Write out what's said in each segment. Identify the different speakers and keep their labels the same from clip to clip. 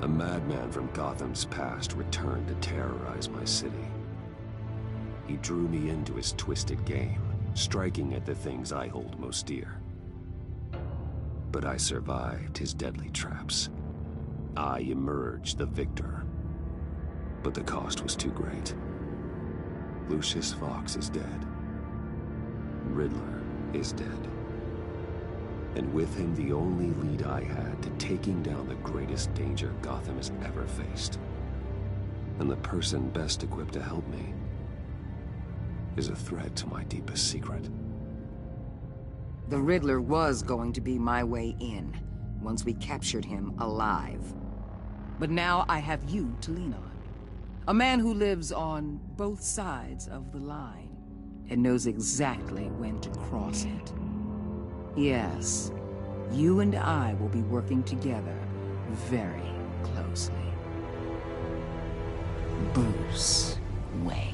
Speaker 1: A madman from Gotham's past returned to terrorize my city. He drew me into his twisted game, striking at the things I hold most dear. But I survived his deadly traps. I emerged the victor. But the cost was too great. Lucius Fox is dead. Riddler is dead. And with him, the only lead I had to taking down the greatest danger Gotham has ever faced. And the person best equipped to help me is a threat to my deepest secret.
Speaker 2: The Riddler was going to be my way in, once we captured him alive. But now I have you to lean on. A man who lives on both sides of the line, and knows exactly when to cross it. Yes, you and I will be working together very closely. Bruce Wayne.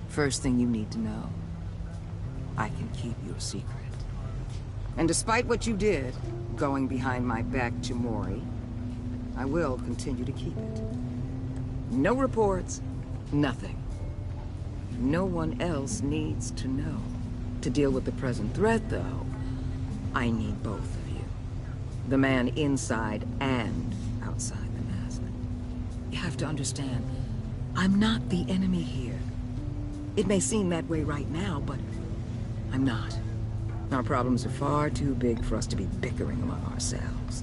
Speaker 2: First thing you need to know, I can keep your secret. And despite what you did, going behind my back to Mori, I will continue to keep it. No reports, nothing. No one else needs to know. To deal with the present threat, though, I need both of you. The man inside and outside the mask. You have to understand, I'm not the enemy here. It may seem that way right now, but I'm not. Our problems are far too big for us to be bickering among ourselves.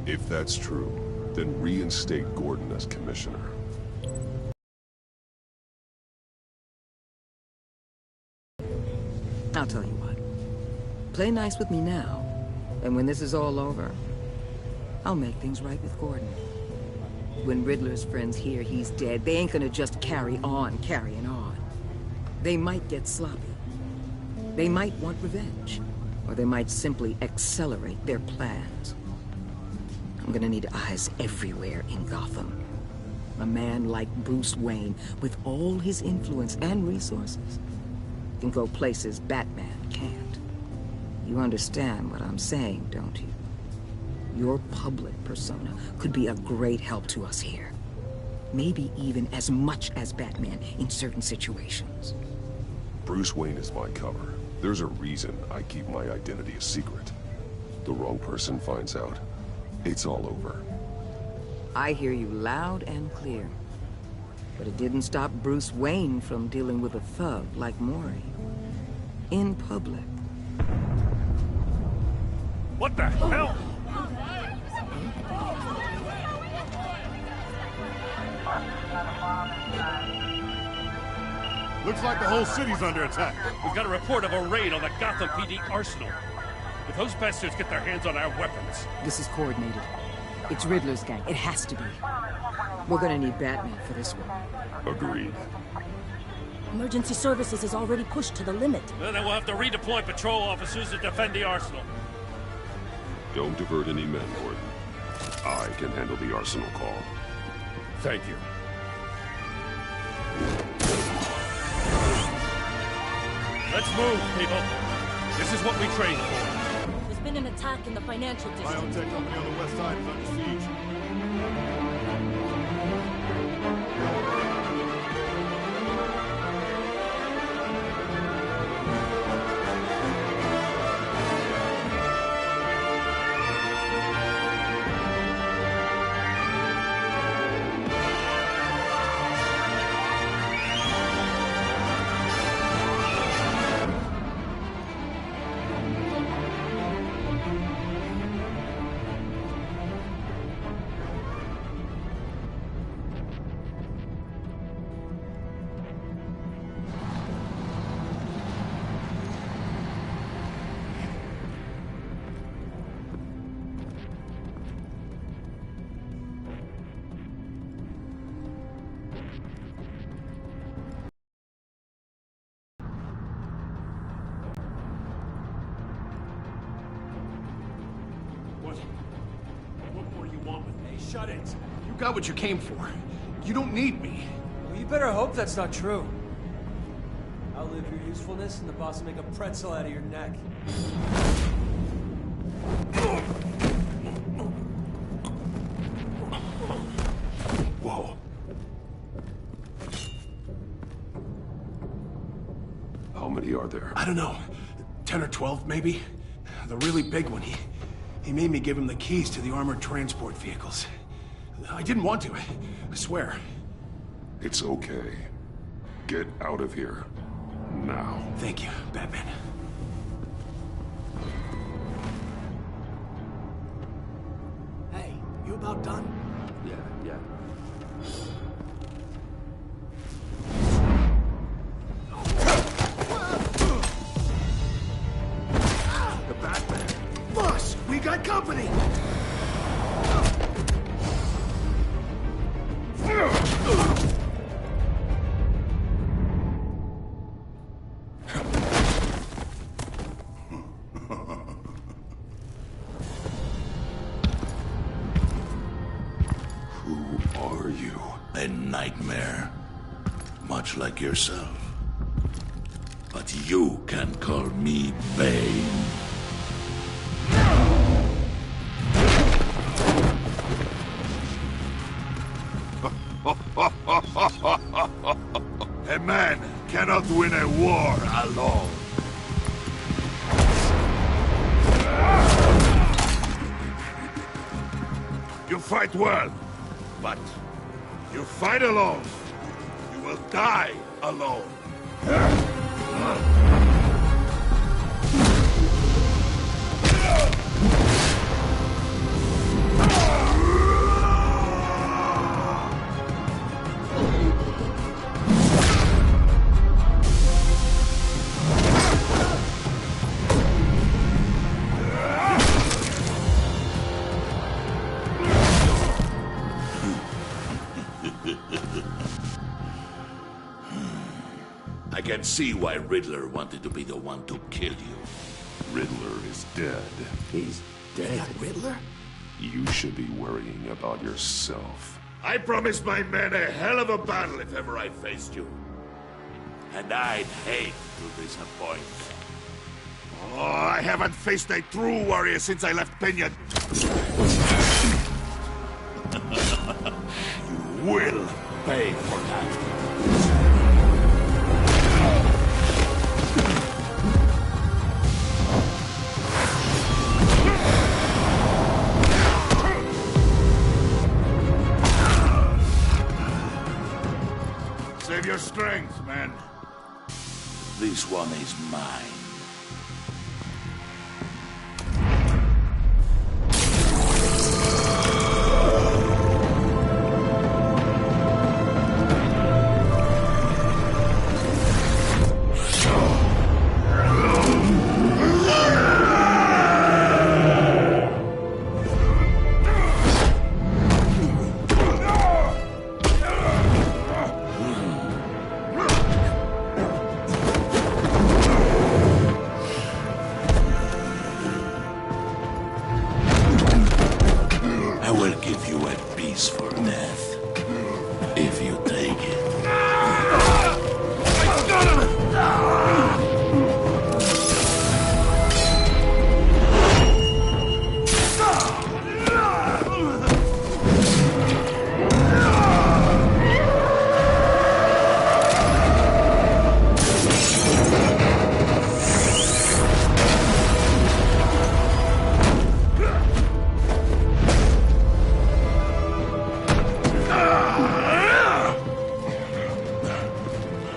Speaker 1: If that's true, then reinstate Gordon as commissioner.
Speaker 2: I'll tell you what. Play nice with me now, and when this is all over, I'll make things right with Gordon. When Riddler's friends hear he's dead, they ain't gonna just carry on carrying on. They might get sloppy. They might want revenge, or they might simply accelerate their plans. I'm gonna need eyes everywhere in Gotham. A man like Bruce Wayne, with all his influence and resources, can go places Batman can't. You understand what I'm saying, don't you? Your public persona could be a great help to us here. Maybe even as much as Batman in certain situations.
Speaker 1: Bruce Wayne is my cover. There's a reason I keep my identity a secret. The wrong person finds out, it's all over.
Speaker 2: I hear you loud and clear. But it didn't stop Bruce Wayne from dealing with a thug like Mori. In public.
Speaker 3: What the hell?
Speaker 4: Looks like the whole city's under attack.
Speaker 3: We've got a report of a raid on the Gotham PD arsenal. If those bastards get their hands on our weapons...
Speaker 2: This is coordinated. It's Riddler's gang. It has to be. We're gonna need Batman for this one.
Speaker 1: Agreed.
Speaker 5: Emergency services is already pushed to the limit.
Speaker 3: Then we'll have to redeploy patrol officers to defend the arsenal.
Speaker 1: Don't divert any men, Gordon. I can handle the arsenal call.
Speaker 3: Thank you. Let's move, people. This is what we trained for.
Speaker 5: There's been an attack in the financial district.
Speaker 4: Biotech company on the west side is under siege.
Speaker 3: What more do you want with me?
Speaker 6: Shut it. You got what you came for. You don't need me.
Speaker 7: Well, you better hope that's not true.
Speaker 6: Outlive your usefulness, and the boss will make a pretzel out of your neck.
Speaker 1: Whoa. How many are there?
Speaker 7: I don't know. 10 or 12, maybe? The really big one, he made me give him the keys to the armored transport vehicles. I didn't want to, I swear.
Speaker 1: It's okay. Get out of here. Now.
Speaker 7: Thank you, Batman. Hey, you about done?
Speaker 1: Yeah.
Speaker 7: The Batman. Boss, we got company!
Speaker 1: Who are you?
Speaker 8: A nightmare. Much like yourself. But you can call me Bane. A man cannot win a war alone. You fight well, but you fight alone. You will die alone. I can see why Riddler wanted to be the one to kill you.
Speaker 1: Riddler is dead.
Speaker 2: He's dead.
Speaker 7: Riddler?
Speaker 1: You should be worrying about yourself.
Speaker 8: I promised my men a hell of a battle if ever I faced you. And I'd hate to disappoint. Oh, I haven't faced a true warrior since I left Peña. You will pay for that. Save your strength, man. This one is mine. I will give you a peaceful death, if you take it.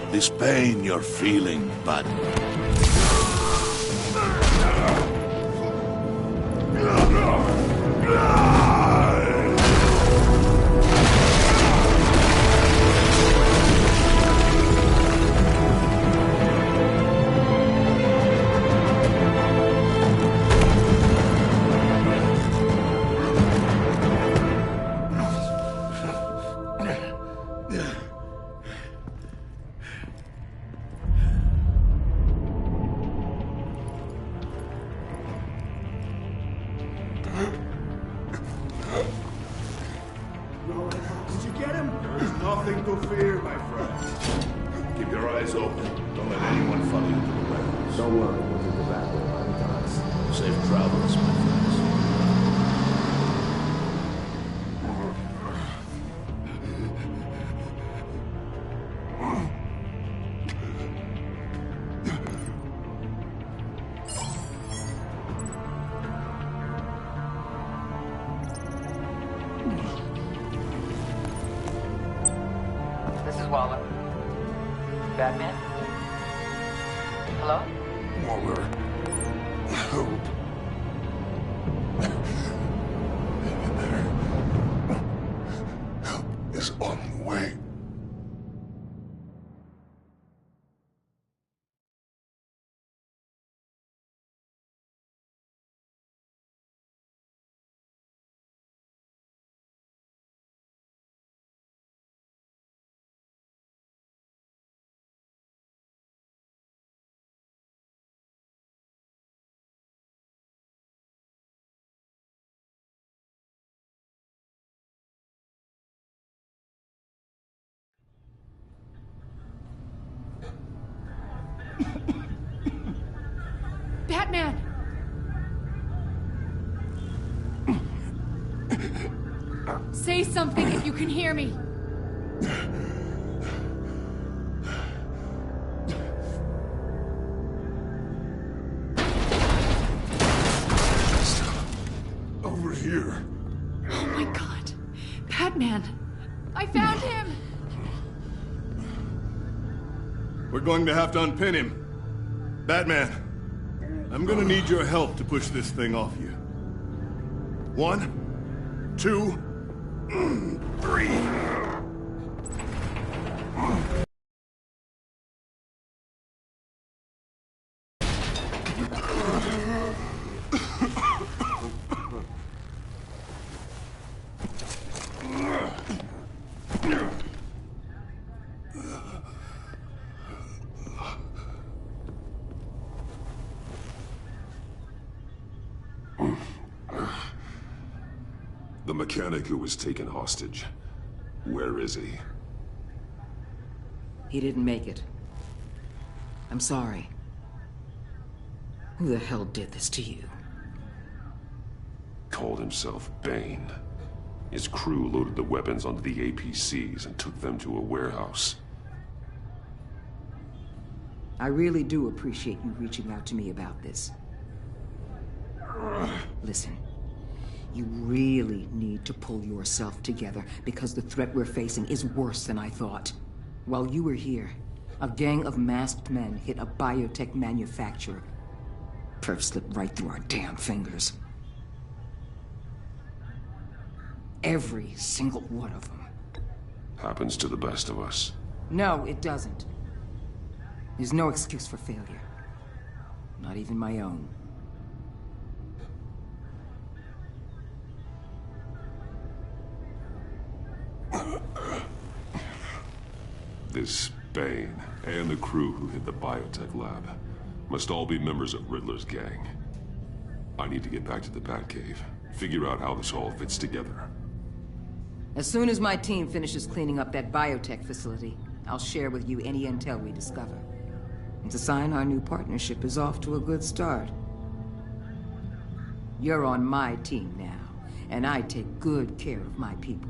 Speaker 8: This pain you're feeling, bud.
Speaker 7: Did you get him?
Speaker 8: There's nothing to fear, my friend. Keep your eyes open. Don't let
Speaker 1: Don't worry, we'll get the Batman by the docks.
Speaker 8: Safe travels, my friends.
Speaker 2: This is Waller. Batman? Hello?
Speaker 1: Waller. Help. Help is on the way.
Speaker 9: Batman! Say something if you can hear me.
Speaker 1: Over here.
Speaker 9: Oh my God. Batman! I found him!
Speaker 4: We're going to have to unpin him. Batman, I'm gonna need your help to push this thing off you. 1, 2, 3.
Speaker 1: The mechanic who was taken hostage. Where is he?
Speaker 2: He didn't make it. I'm sorry. Who the hell did this to you?
Speaker 1: Called himself Bane. His crew loaded the weapons onto the APCs and took them to a warehouse.
Speaker 2: I really do appreciate you reaching out to me about this. Listen, you really need to pull yourself together because the threat we're facing is worse than I thought. While you were here, a gang of masked men hit a biotech manufacturer. Perf slipped right through our damn fingers. Every single one of them.
Speaker 1: Happens to the best of us.
Speaker 2: No, it doesn't. There's no excuse for failure. Not even my own.
Speaker 1: This Bane and the crew who hit the biotech lab must all be members of Riddler's gang. I need to get back to the Batcave, figure out how this all fits together.
Speaker 2: As soon as my team finishes cleaning up that biotech facility, I'll share with you any intel we discover. And to sign our new partnership is off to a good start. You're on my team now, and I take good care of my people.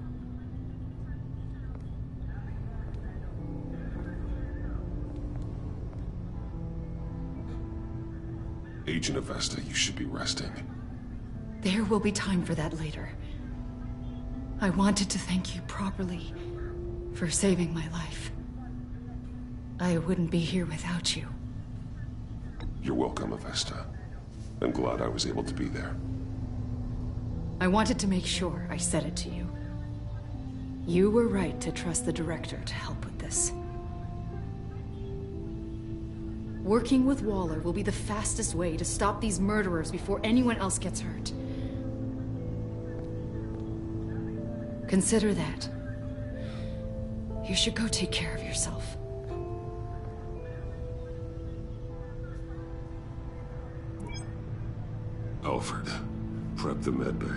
Speaker 1: Agent Avesta, you should be resting.
Speaker 9: There will be time for that later. I wanted to thank you properly for saving my life. I wouldn't be here without you.
Speaker 1: You're welcome, Avesta. I'm glad I was able to be there.
Speaker 9: I wanted to make sure I said it to you. You were right to trust the director to help with this. Working with Waller will be the fastest way to stop these murderers before anyone else gets hurt. Consider that. You should go take care of yourself.
Speaker 1: Alfred, prep the med bay.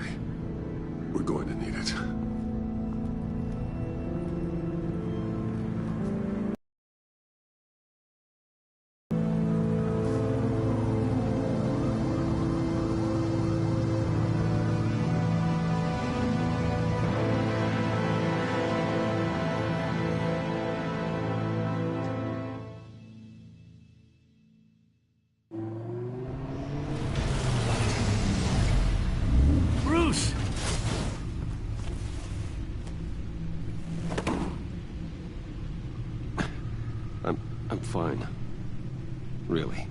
Speaker 1: We're going to need it. fine. Really.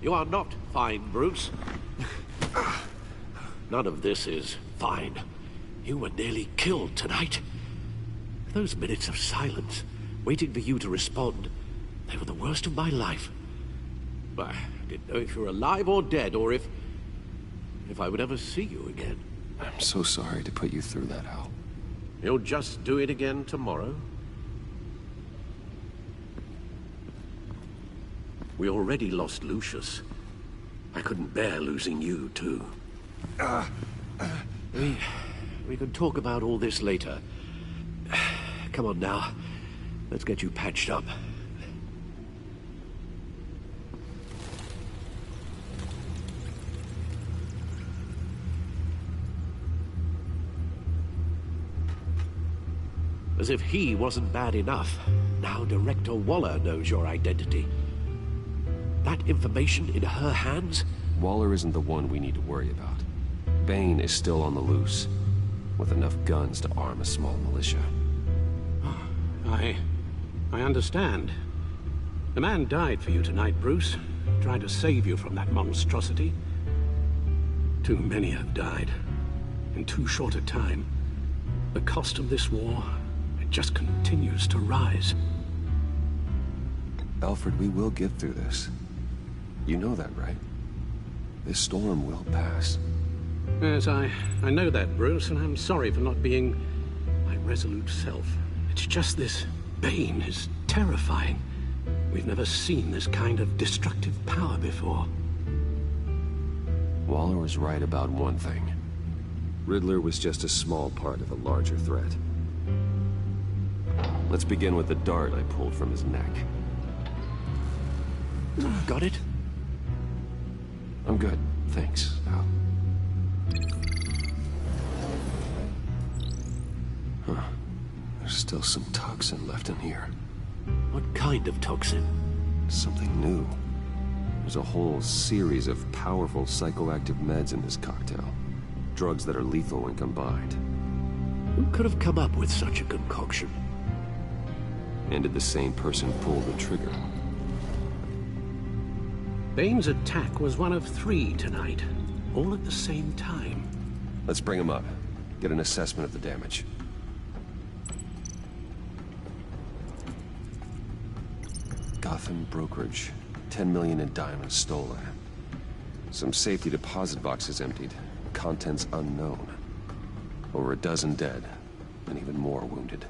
Speaker 10: You are not fine, Bruce. None of this is fine. You were nearly killed tonight. Those minutes of silence, waiting for you to respond, they were the worst of my life. I didn't know if you were alive or dead, or if I would ever see you again.
Speaker 1: I'm so sorry to put you through that, Al.
Speaker 10: You'll just do it again tomorrow? We already lost Lucius. I couldn't bear losing you, too. We can talk about all this later. Come on now. Let's get you patched up. As if he wasn't bad enough, now Director Waller knows your identity. That information in her hands?
Speaker 1: Waller isn't the one we need to worry about. Bane is still on the loose, with enough guns to arm a small militia.
Speaker 10: I understand. The man died for you tonight, Bruce. Trying to save you from that monstrosity. Too many have died. In too short a time. The cost of this war, it just continues to rise.
Speaker 1: Alfred, we will get through this. You know that, right? This storm will pass.
Speaker 10: Yes, I know that, Bruce, and I'm sorry for not being my resolute self. It's just this Bane is terrifying. We've never seen this kind of destructive power before.
Speaker 1: Waller was right about one thing. Riddler was just a small part of a larger threat. Let's begin with the dart I pulled from his neck.
Speaker 10: Got it?
Speaker 1: I'm good, thanks, Al. Huh. There's still some toxin left in here.
Speaker 10: What kind of toxin?
Speaker 1: Something new. There's a whole series of powerful psychoactive meds in this cocktail. Drugs that are lethal when combined.
Speaker 10: Who could have come up with such a concoction?
Speaker 1: And did the same person pull the trigger?
Speaker 10: Bane's attack was one of 3 tonight, all at the same time.
Speaker 1: Let's bring him up. Get an assessment of the damage. Gotham brokerage. 10 million in diamonds stolen. Some safety deposit boxes emptied. Contents unknown. Over a dozen dead, and even more wounded.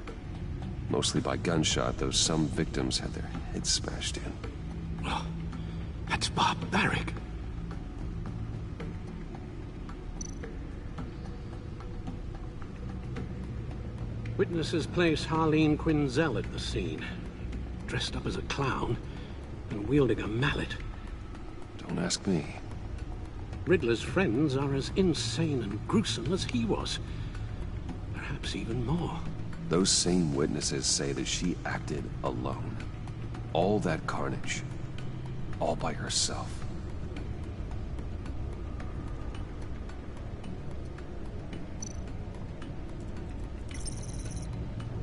Speaker 1: Mostly by gunshot, though some victims had their heads smashed in.
Speaker 10: Oh, that's barbaric. Witnesses place Harleen Quinzel at the scene, dressed up as a clown and wielding a mallet.
Speaker 1: Don't ask me.
Speaker 10: Riddler's friends are as insane and gruesome as he was. Perhaps even more.
Speaker 1: Those same witnesses say that she acted alone. All that carnage. All by herself.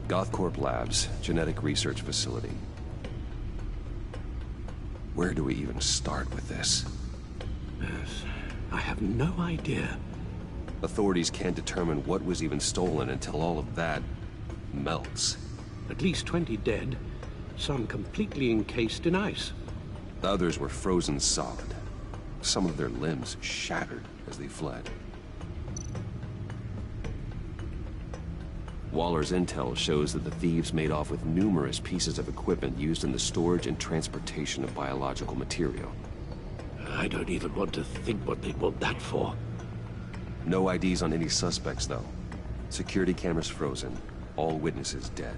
Speaker 1: Gothcorp Labs, genetic research facility. Where do we even start with this?
Speaker 10: Yes, I have no idea.
Speaker 1: Authorities can't determine what was even stolen until all of that melts.
Speaker 10: At least 20 dead, some completely encased in ice.
Speaker 1: The others were frozen solid. Some of their limbs shattered as they fled. Waller's intel shows that the thieves made off with numerous pieces of equipment used in the storage and transportation of biological material.
Speaker 10: I don't even want to think what they'd want that for.
Speaker 1: No IDs on any suspects, though. Security cameras frozen. All witnesses dead.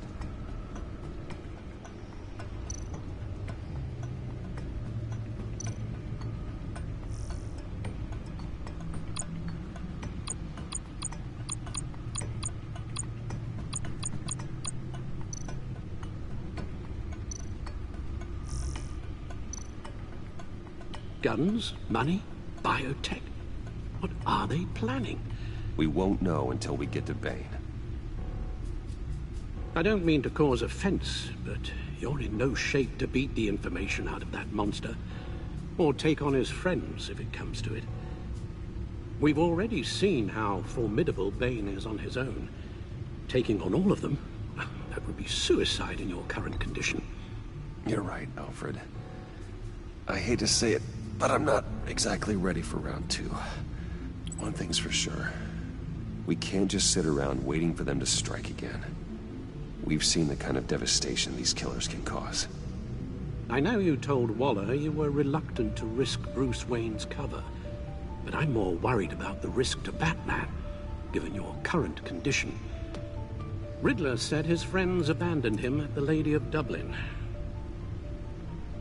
Speaker 10: Guns, money, biotech. What are they planning?
Speaker 1: We won't know until we get to Bane.
Speaker 10: I don't mean to cause offense, but you're in no shape to beat the information out of that monster, or take on his friends if it comes to it. We've already seen how formidable Bane is on his own. Taking on all of them, that would be suicide in your current condition.
Speaker 1: You're right, Alfred. I hate to say it, but I'm not exactly ready for round 2. One thing's for sure. We can't just sit around waiting for them to strike again. We've seen the kind of devastation these killers can cause.
Speaker 10: I know you told Waller you were reluctant to risk Bruce Wayne's cover, but I'm more worried about the risk to Batman, given your current condition. Riddler said his friends abandoned him at the Lady of Dublin.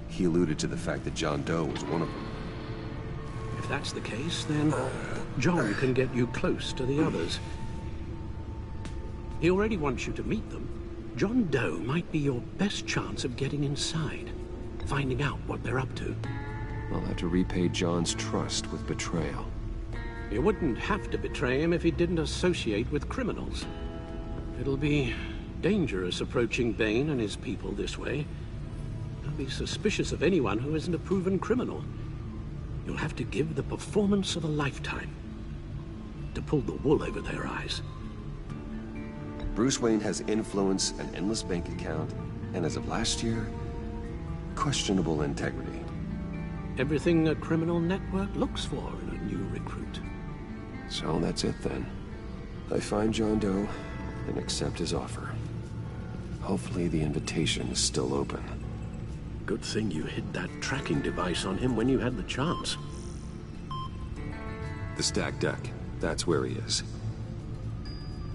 Speaker 1: He alluded to the fact that John Doe was one of them.
Speaker 10: If that's the case, then John can get you close to the others. He already wants you to meet them. John Doe might be your best chance of getting inside, finding out what they're up to.
Speaker 1: I'll have to repay John's trust with betrayal.
Speaker 10: You wouldn't have to betray him if he didn't associate with criminals. It'll be dangerous approaching Bane and his people this way. They'll be suspicious of anyone who isn't a proven criminal. You'll have to give the performance of a lifetime to pull the wool over their eyes.
Speaker 1: Bruce Wayne has influence, an endless bank account, and as of last year, questionable integrity.
Speaker 10: Everything a criminal network looks for in a new recruit.
Speaker 1: So that's it then. I find John Doe and accept his offer. Hopefully the invitation is still open.
Speaker 10: Good thing you hid that tracking device on him when you had the chance.
Speaker 1: The stacked deck. That's where he is.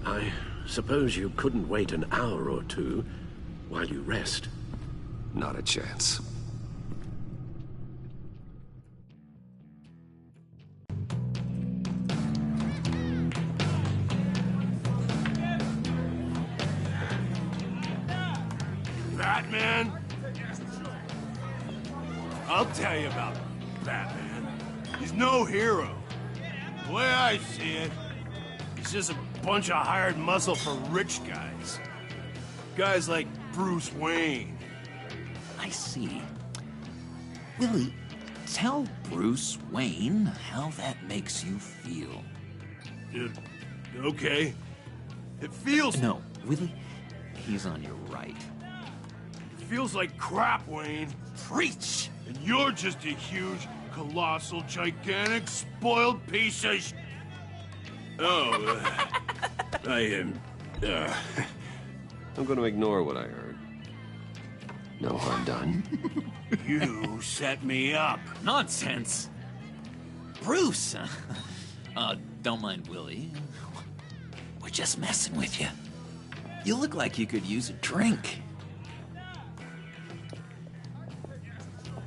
Speaker 10: I suppose you couldn't wait an hour or two while you rest.
Speaker 1: Not a chance.
Speaker 8: Batman? I'll tell you about Batman. He's no hero. The way I see it, he's just a bunch of hired muscle for rich guys. Guys like Bruce Wayne.
Speaker 11: I see. Willie, tell Bruce Wayne how that makes you feel.
Speaker 8: Okay. It feels...
Speaker 11: No, Willie, he's on your right.
Speaker 8: It feels like crap, Wayne.
Speaker 11: Preach!
Speaker 8: And you're just a huge, colossal, gigantic, spoiled piece of Oh, I am...
Speaker 1: I'm going to ignore what I heard. No harm done.
Speaker 8: You set me up.
Speaker 11: Nonsense! Bruce! Don't mind Willie. We're just messing with you. You look like you could use a drink.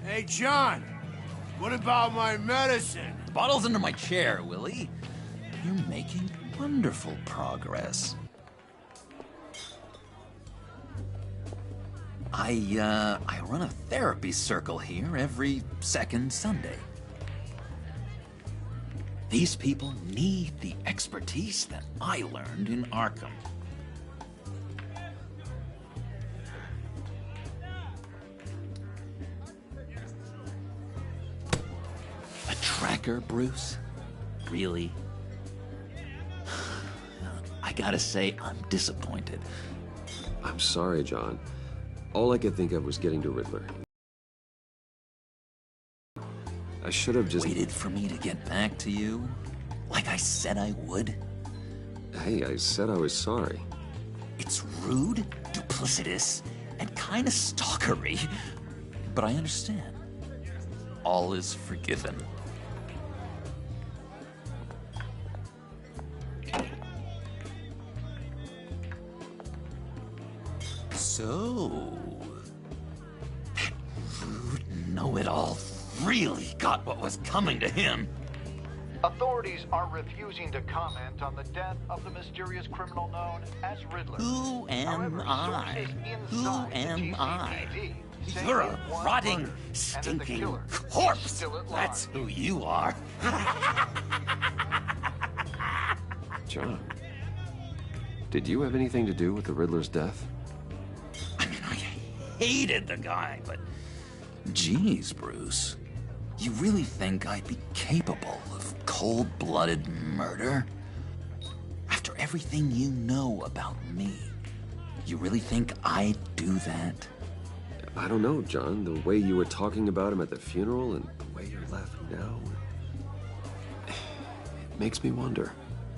Speaker 8: Hey, John. What about my medicine?
Speaker 11: The bottle's under my chair, Willie. You're making wonderful progress. I run a therapy circle here every second Sunday. These people need the expertise that I learned in Arkham. A tracker, Bruce? Really? I gotta say, I'm disappointed.
Speaker 1: I'm sorry, John. All I could think of was getting to Riddler. I should have just...
Speaker 11: Waited for me to get back to you? Like I said I would?
Speaker 1: Hey, I said I was sorry.
Speaker 11: It's rude, duplicitous, and kinda stalkery. But I understand. All is forgiven. So... that rude know-it-all really got what was coming to him.
Speaker 12: Authorities are refusing to comment on the death of the mysterious criminal known as Riddler.
Speaker 11: Who am I? Who am I?
Speaker 12: say
Speaker 11: You're
Speaker 12: he
Speaker 11: a
Speaker 12: was
Speaker 11: rotting,
Speaker 12: murdered, and that the
Speaker 11: stinking
Speaker 12: killer is
Speaker 11: corpse.
Speaker 12: still at
Speaker 11: That's
Speaker 12: large.
Speaker 11: who you are.
Speaker 1: John, did you have anything to do with the Riddler's death?
Speaker 11: I mean, I hated the guy, but... Geez, Bruce. You really think I'd be capable of cold-blooded murder? After everything you know about me, you really think I'd do that?
Speaker 1: I don't know, John. The way you were talking about him at the funeral and the way you're laughing now... it makes me wonder.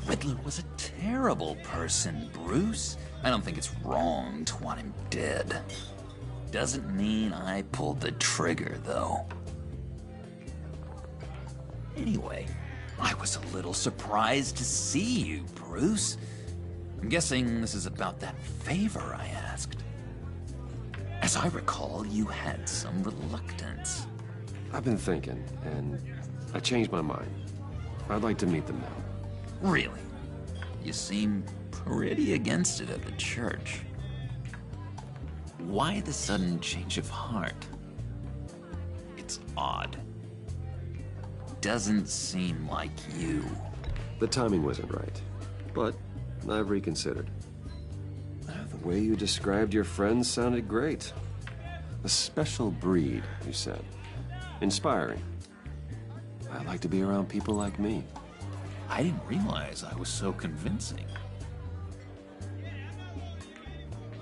Speaker 11: Riddler was a terrible person, Bruce. I don't think it's wrong to want him dead. Doesn't mean I pulled the trigger, though. Anyway, I was a little surprised to see you, Bruce. I'm guessing this is about that favor I asked. As I recall, you had some reluctance.
Speaker 1: I've been thinking, and I changed my mind. I'd like to meet them now.
Speaker 11: Really? You seem pretty against it at the church. Why the sudden change of heart? It's odd. Doesn't seem like you.
Speaker 1: The timing wasn't right, but I've reconsidered. The way you described your friends sounded great. A special breed, you said. Inspiring. I like to be around people like me.
Speaker 11: I didn't realize I was so convincing.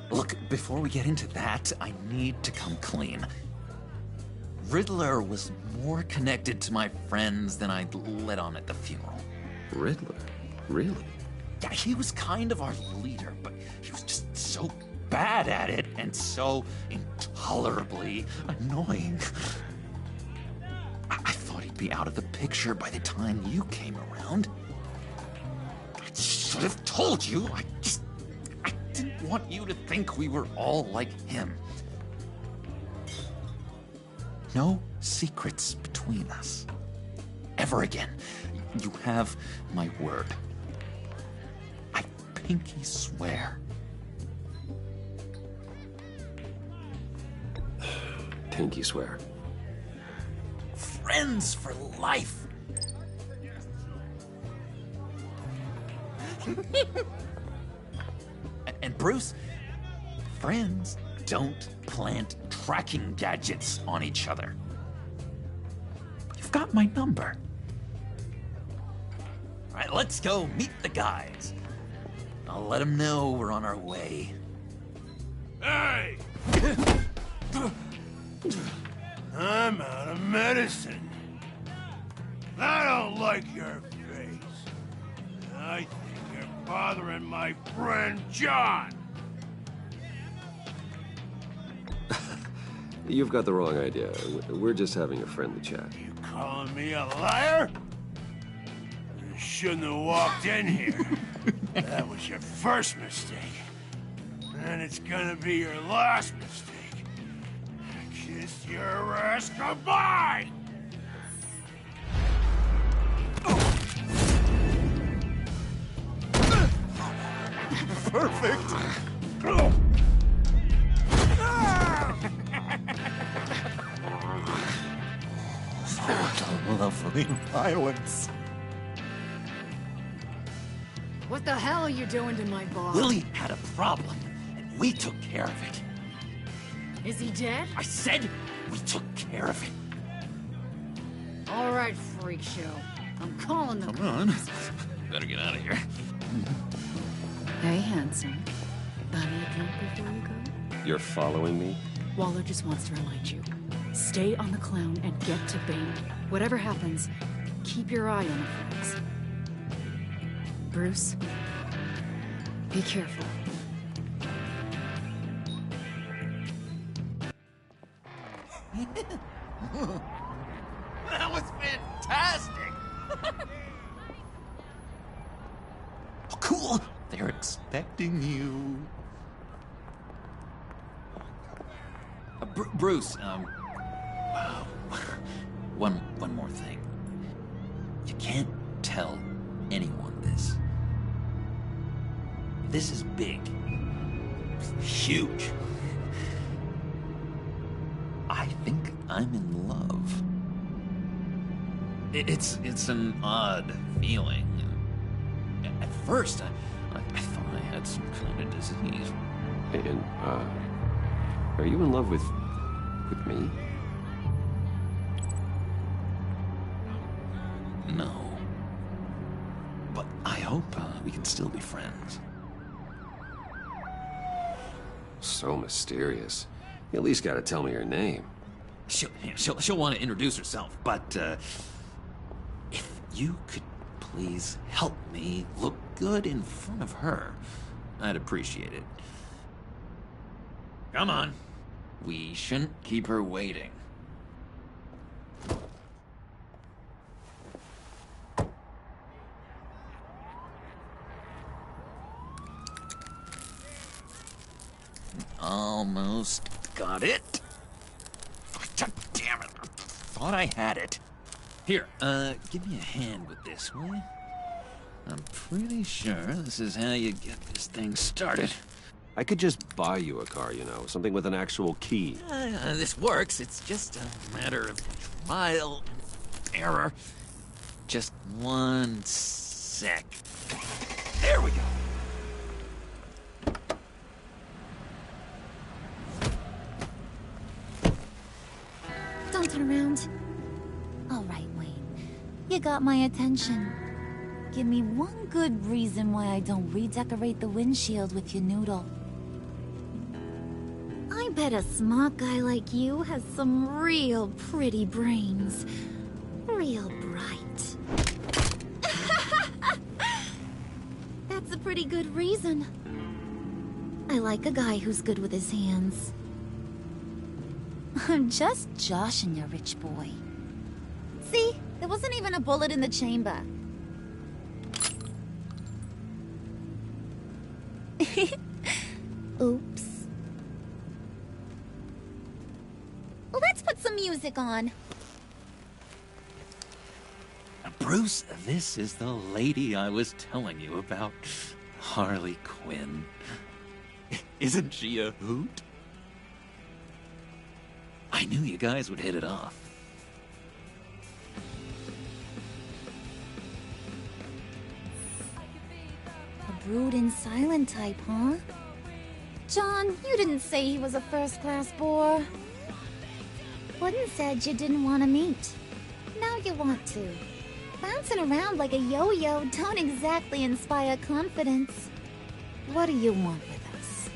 Speaker 11: Look, before we get into that, I need to come clean. Riddler was more connected to my friends than I'd let on at the funeral.
Speaker 1: Riddler? Really?
Speaker 11: Yeah, he was kind of our leader, but he was just so bad at it and so intolerably annoying. I thought he'd be out of the picture by the time you came around. I should have told you. I didn't want you to think we were all like him. No secrets between us. Ever again. You have my word. I pinky swear.
Speaker 1: Pinky swear.
Speaker 11: Friends for life. And Bruce, friends don't plant tracking gadgets on each other. You've got my number. All right, let's go meet the guys. I'll let them know we're on our way.
Speaker 8: Hey! I'm out of medicine. I don't like your face. I think you're bothering my friend John.
Speaker 1: You've got the wrong idea. We're just having a friendly chat.
Speaker 8: You calling me a liar? You shouldn't have walked in here. That was your first mistake. And it's gonna be your last mistake. Kiss your ass goodbye!
Speaker 7: Perfect!
Speaker 11: Lovely violence.
Speaker 9: What the hell are you doing to my boss?
Speaker 11: Willie had a problem, and we took care of it.
Speaker 9: Is he dead?
Speaker 11: I said we took care of it.
Speaker 9: All right, freak show. I'm calling the...
Speaker 11: Come on. Better get out of here.
Speaker 9: Hey, handsome. Buy me a drink before you go?
Speaker 1: You're following me?
Speaker 9: Waller just wants to remind you. Stay on the clown and get to Bane. Whatever happens, keep your eye on the flags. Bruce, be careful.
Speaker 11: That was fantastic! Oh, cool! They're expecting you. Bruce, wow. One more thing. You can't tell anyone this. This is big. Huge. I think I'm in love. It's an odd feeling. At first, I thought I had some kind of disease.
Speaker 1: And, Are you in love with me?
Speaker 11: No. But I hope we can still be friends.
Speaker 1: So mysterious. You at least gotta tell me your name.
Speaker 11: She'll want to introduce herself, but if you could please help me look good in front of her, I'd appreciate it. Come on. We shouldn't keep her waiting. Almost got it. God damn it. Thought I had it. Here, give me a hand with this, will you? I'm pretty sure this is how you get this thing started.
Speaker 1: I could just buy you a car, you know, something with an actual key.
Speaker 11: This works. It's just a matter of trial and error. Just one sec. There we go.
Speaker 13: Don't turn around. All right, Wayne. You got my attention. Give me one good reason why I don't redecorate the windshield with your noodle. I bet a smart guy like you has some real pretty brains. Real bright. That's a pretty good reason. I like a guy who's good with his hands. I'm just joshing you, rich boy. See? There wasn't even a bullet in the chamber. Oops. Well, let's put some music on.
Speaker 11: Bruce, this is the lady I was telling you about. Harley Quinn. Isn't she a hoot? I knew you guys would hit it off.
Speaker 13: A brooding silent type, huh? John, you didn't say he was a first-class bore. Wooden said you didn't want to meet. Now you want to. Bouncing around like a yo-yo don't exactly inspire confidence. What do you want with us?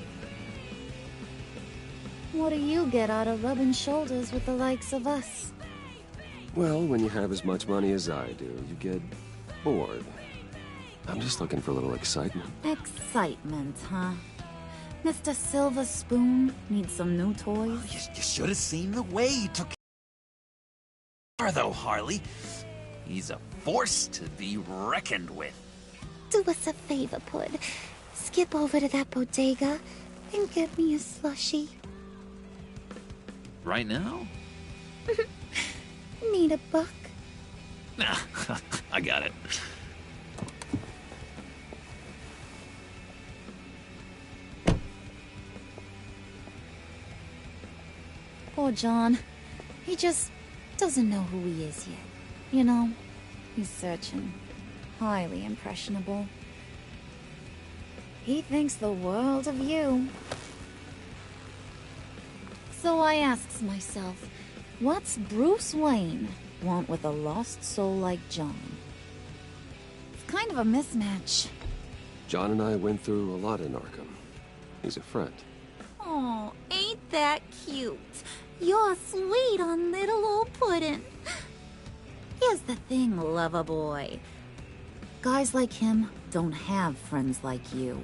Speaker 13: What do you get out of rubbing shoulders with the likes of us?
Speaker 1: Well, when you have as much money as I do, you get bored. I'm just looking for a little excitement.
Speaker 13: Excitement, huh? Mr. Silver Spoon needs some new toys?
Speaker 11: You should have seen the way he took her, though, Harley. He's a force to be reckoned with.
Speaker 13: Do us a favor, Pud. Skip over to that bodega and get me a slushie.
Speaker 11: Right now?
Speaker 13: Need a buck?
Speaker 11: Nah, I got it.
Speaker 13: Poor John. He just doesn't know who he is yet. You know, he's searching. Highly impressionable. He thinks the world of you. So I asks myself, what's Bruce Wayne want with a lost soul like John? It's kind of a mismatch.
Speaker 1: John and I went through a lot in Arkham. He's a friend.
Speaker 13: Oh, ain't that cute? You're sweet on little old puddin'. Here's the thing, lover boy. Guys like him don't have friends like you.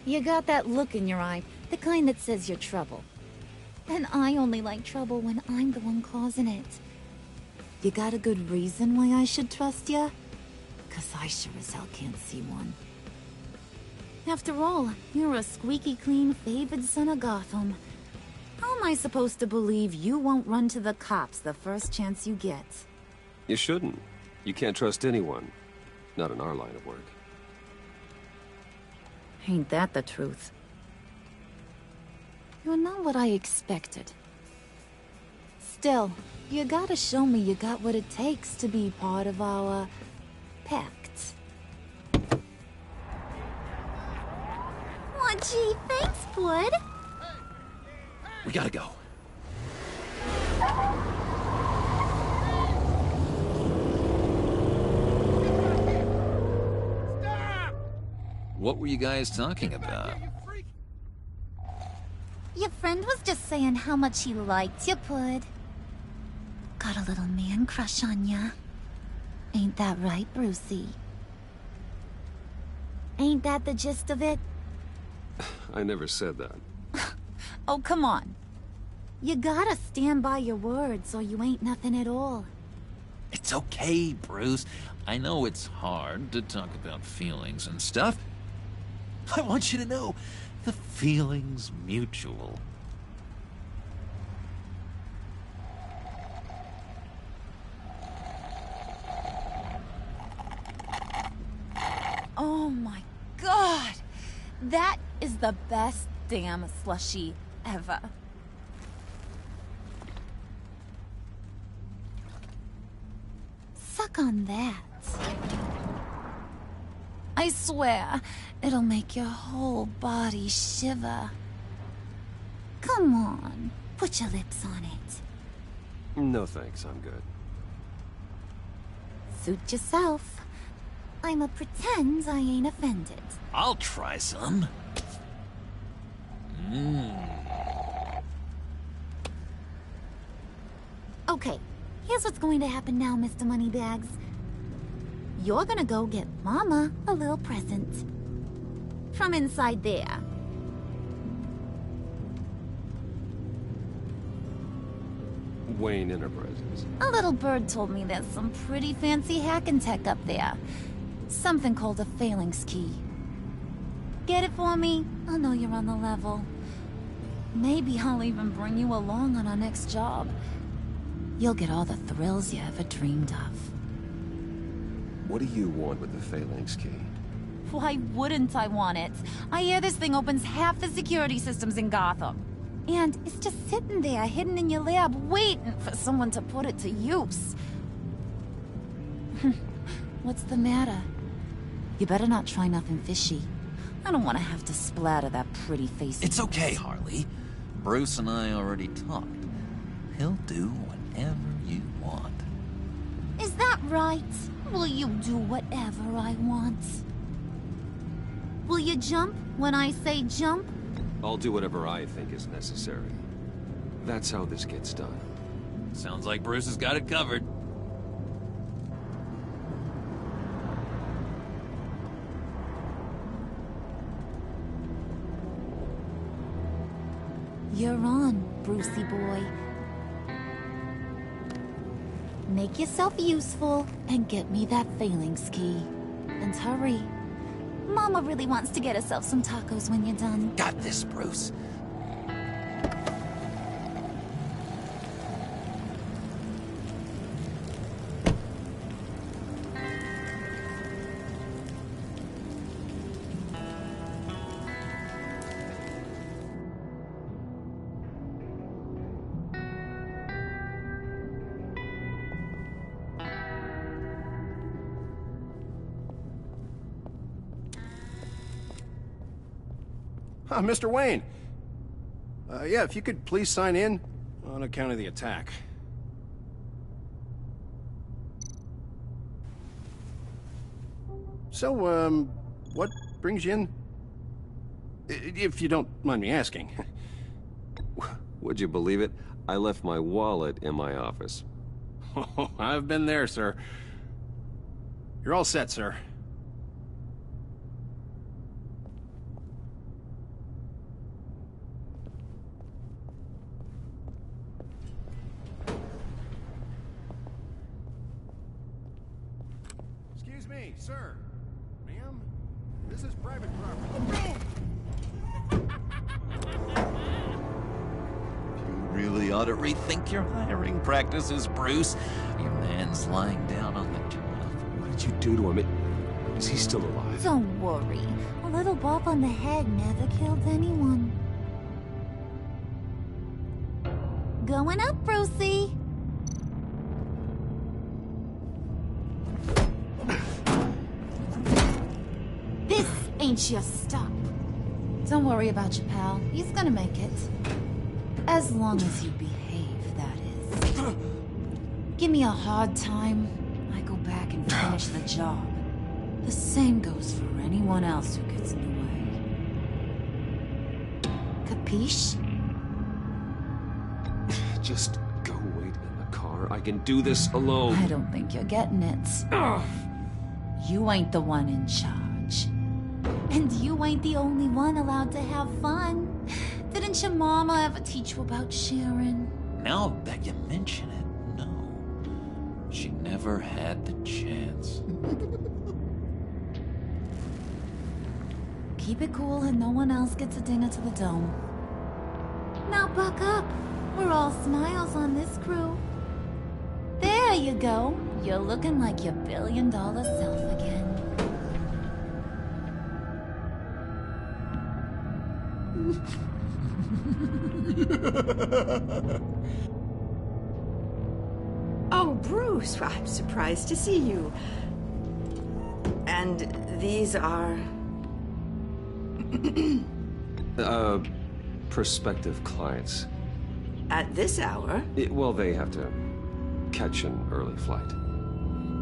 Speaker 13: You got that look in your eye, the kind that says you're trouble. And I only like trouble when I'm the one causing it. You got a good reason why I should trust you? 'Cause I sure as hell can't see one. After all, you're a squeaky clean favored son of Gotham. How am I supposed to believe you won't run to the cops the first chance you get?
Speaker 1: You shouldn't. You can't trust anyone. Not in our line of work.
Speaker 13: Ain't that the truth? You're not what I expected. Still, you gotta show me you got what it takes to be part of our pact. Gee, thanks, bud.
Speaker 11: We gotta go. What were you guys talking about?
Speaker 13: Your friend was just saying how much he liked you, bud. Got a little man crush on ya. Ain't that right, Brucey? Ain't that the gist of it?
Speaker 1: I never said that.
Speaker 13: Oh, come on. You gotta stand by your words or you ain't nothing at all.
Speaker 11: It's okay, Bruce. I know it's hard to talk about feelings and stuff. I want you to know, the feeling's mutual.
Speaker 13: Oh my god! That is the best damn slushie ever. Suck on that. I swear, it'll make your whole body shiver. Come on, put your lips on it.
Speaker 1: No thanks, I'm good.
Speaker 13: Suit yourself. I'ma pretend I ain't offended.
Speaker 11: I'll try some.
Speaker 13: Okay, here's what's going to happen now, Mr. Moneybags. You're gonna go get Mama a little present. From inside there.
Speaker 1: Wayne Enterprises.
Speaker 13: A little bird told me there's some pretty fancy hacking tech up there. Something called a phalanx key. Get it for me? I'll know you're on the level. Maybe I'll even bring you along on our next job. You'll get all the thrills you ever dreamed of.
Speaker 1: What do you want with the phalanx key?
Speaker 13: Why wouldn't I want it? I hear this thing opens half the security systems in Gotham. And it's just sitting there, hidden in your lab, waiting for someone to put it to use. What's the matter? You better not try nothing fishy. I don't want to have to splatter that pretty face.
Speaker 11: It's okay, Harley. Bruce and I already talked. He'll do whatever you want.
Speaker 13: Is that right? Will you do whatever I want? Will you jump when I say jump?
Speaker 1: I'll do whatever I think is necessary. That's how this gets done.
Speaker 11: Sounds like Bruce has got it covered.
Speaker 13: You're on, Brucey boy. Make yourself useful and get me that phalanx key. And hurry. Mama really wants to get herself some tacos when you're done.
Speaker 11: Got this, Bruce.
Speaker 14: Mr. Wayne. Yeah, if you could please sign in on account of the attack. So, what brings you in? If you don't mind me asking.
Speaker 1: Would you believe it? I left my wallet in my office.
Speaker 14: Oh, I've been there, sir. You're all set, sir. Excuse me, sir. Ma'am, this is private property.
Speaker 11: You really ought to rethink your hiring practices, Bruce. Your man's lying down on the job.
Speaker 1: What did you do to him? Is he still alive?
Speaker 13: Don't worry. A little bump on the head never killed anyone. Going up, Brucey. This ain't your stop. Don't worry about your pal. He's gonna make it. As long as you behave, that is. Give me a hard time, I go back and finish the job. The same goes for anyone else who gets in the way. Capiche?
Speaker 1: Just go wait in the car. I can do this alone.
Speaker 13: I don't think you're getting it. You ain't the one in charge. And you ain't the only one allowed to have fun. Didn't your mama ever teach you about sharing?
Speaker 11: Now that you mention it, no. She never had the chance.
Speaker 13: Keep it cool and no one else gets a dinger to the dome. Now buck up. We're all smiles on this crew. There you go. You're looking like your billion-dollar self again.
Speaker 15: Oh, Bruce, I'm surprised to see you. And these are...
Speaker 1: Prospective clients.
Speaker 15: At this hour?
Speaker 1: Well, they have to catch an early flight.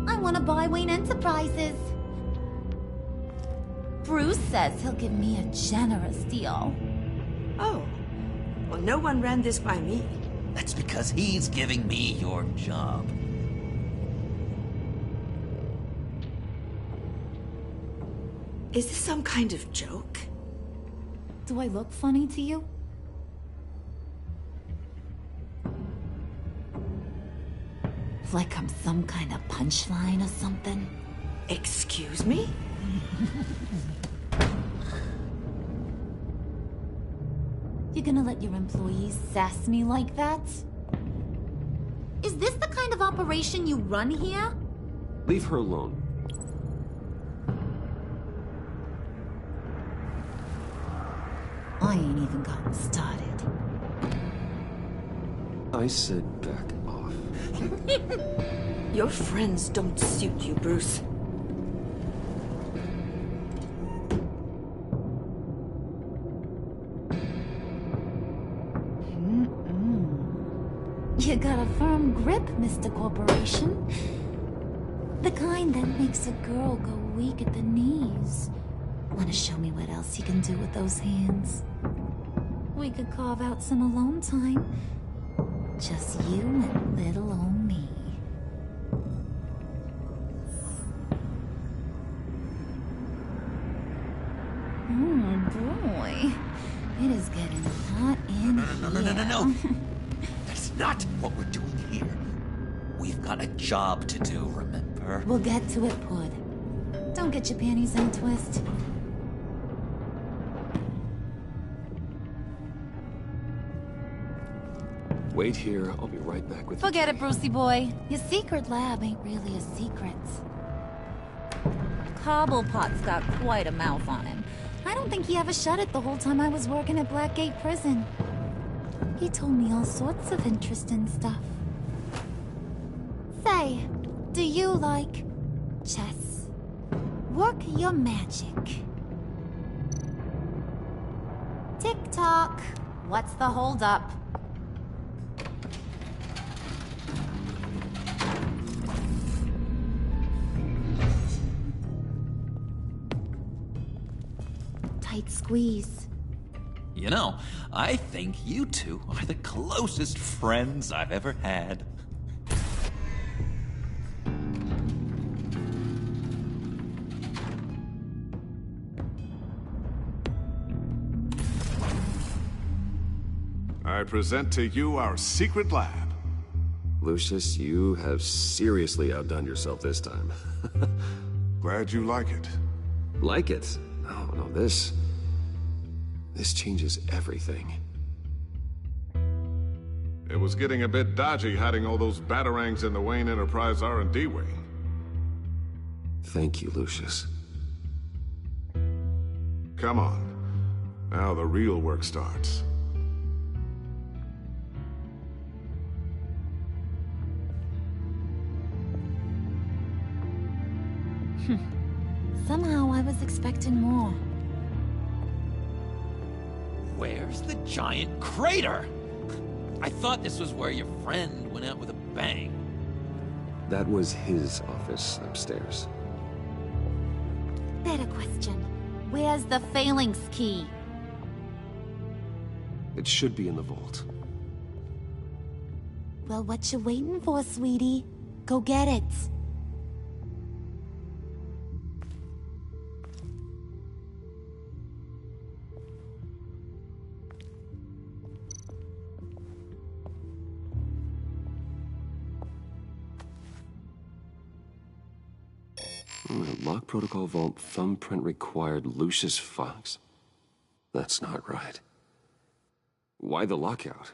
Speaker 13: I want to buy Wayne Enterprises. Bruce says he'll give me a generous deal.
Speaker 15: Oh. Well, no one ran this by me.
Speaker 11: That's because he's giving me your job.
Speaker 15: Is this some kind of joke?
Speaker 13: Do I look funny to you? Like I'm some kind of punchline or something?
Speaker 15: Excuse me?
Speaker 13: You gonna let your employees sass me like that? Is this the kind of operation you run here?
Speaker 1: Leave her alone.
Speaker 13: I ain't even gotten started.
Speaker 1: I said back off.
Speaker 15: Your friends don't suit you, Bruce.
Speaker 13: You got a firm grip, Mr. Corporation. The kind that makes a girl go weak at the knees. Wanna show me what else you can do with those hands? We could carve out some alone time. Just you and little old me. Boy. It is getting hot in here.
Speaker 11: No. That's not what we're doing here. We've got a job to do, remember?
Speaker 13: We'll get to it, Pud. Don't get your panties in a twist.
Speaker 1: Wait here. I'll be right back with you.
Speaker 13: Forget it, Brucey boy. Your secret lab ain't really a secret. Cobblepot's got quite a mouth on him. I don't think he ever shut it the whole time I was working at Blackgate Prison. He told me all sorts of interesting stuff. Say, do you like chess? Work your magic. Tick-tock. What's the holdup? Tight squeeze.
Speaker 11: You know, I think you two are the closest friends I've ever had.
Speaker 16: I present to you our secret lab.
Speaker 1: Lucius, you have seriously outdone yourself this time.
Speaker 16: Glad you like it.
Speaker 1: Like it? Oh, no, this changes everything.
Speaker 16: It was getting a bit dodgy hiding all those batarangs in the Wayne Enterprise R&D wing.
Speaker 1: Thank you, Lucius.
Speaker 16: Come on. Now the real work starts.
Speaker 13: Somehow I was expecting more.
Speaker 17: Where's the giant crater? I thought this was where your friend went out with a bang.
Speaker 1: That was his office upstairs.
Speaker 13: Better question. Where's the phalanx key?
Speaker 1: It should be in the vault.
Speaker 13: Well, what you waiting for, sweetie? Go get it.
Speaker 1: Lock protocol vault thumbprint required Lucius Fox? That's not right. Why the lockout?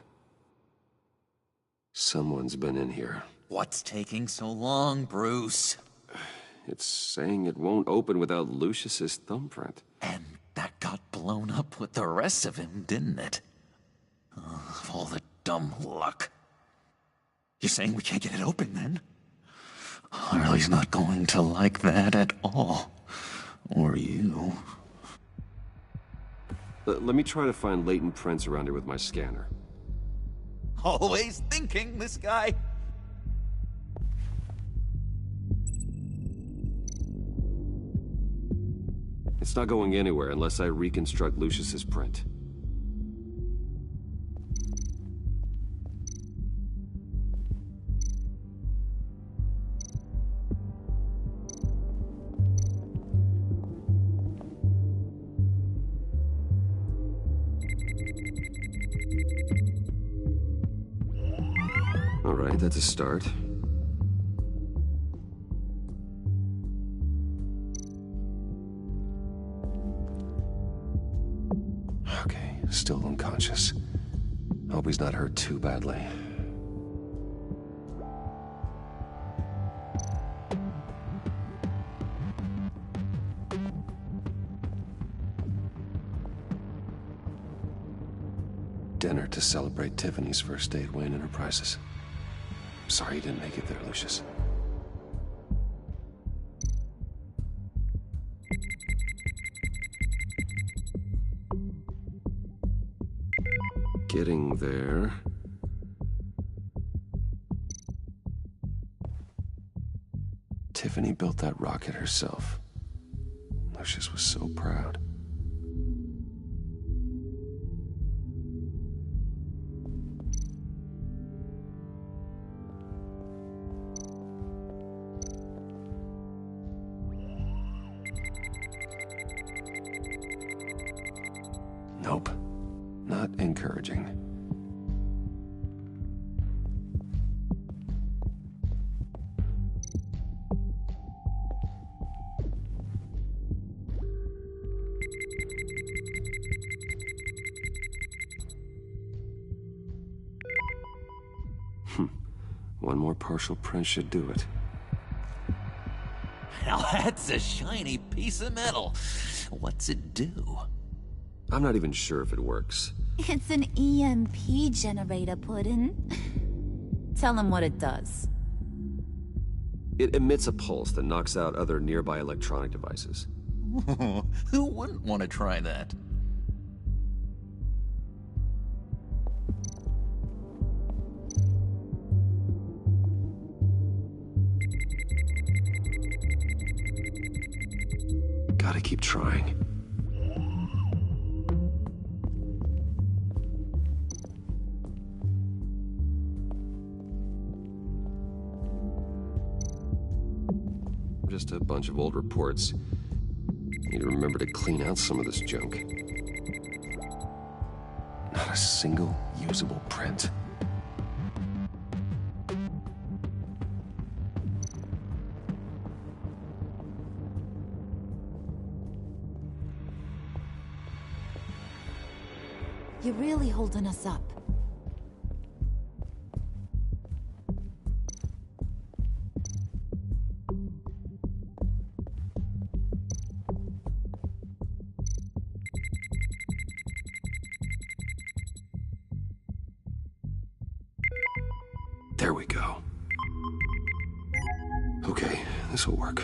Speaker 1: Someone's been in here.
Speaker 11: What's taking so long, Bruce?
Speaker 1: It's saying it won't open without Lucius's thumbprint.
Speaker 11: And that got blown up with the rest of him, didn't it? All the dumb luck. You're saying we can't get it open, then? Harley's not going to like that at all. Or you.
Speaker 1: Let me try to find latent prints around here with my scanner.
Speaker 11: Always thinking, this guy.
Speaker 1: It's not going anywhere unless I reconstruct Lucius's print. All right, that's a start. Okay, still unconscious. Hope he's not hurt too badly. Dinner to celebrate Tiffany's first day at Wayne Enterprises. Sorry you didn't make it there, Lucius. Getting there. Tiffany built that rocket herself. Lucius was so proud. Nope. Not encouraging. One more partial print should do it.
Speaker 11: Now that's a shiny piece of metal. What's it do?
Speaker 1: I'm not even sure if it works.
Speaker 13: It's an EMP generator, Puddin'. Tell him what it does.
Speaker 1: It emits a pulse that knocks out other nearby electronic devices.
Speaker 11: Who wouldn't want to try that?
Speaker 1: Gotta keep trying. Just a bunch of old reports. Need to remember to clean out some of this junk. Not a single usable print.
Speaker 13: You're really holding us up.
Speaker 1: There we go. Okay, this will work.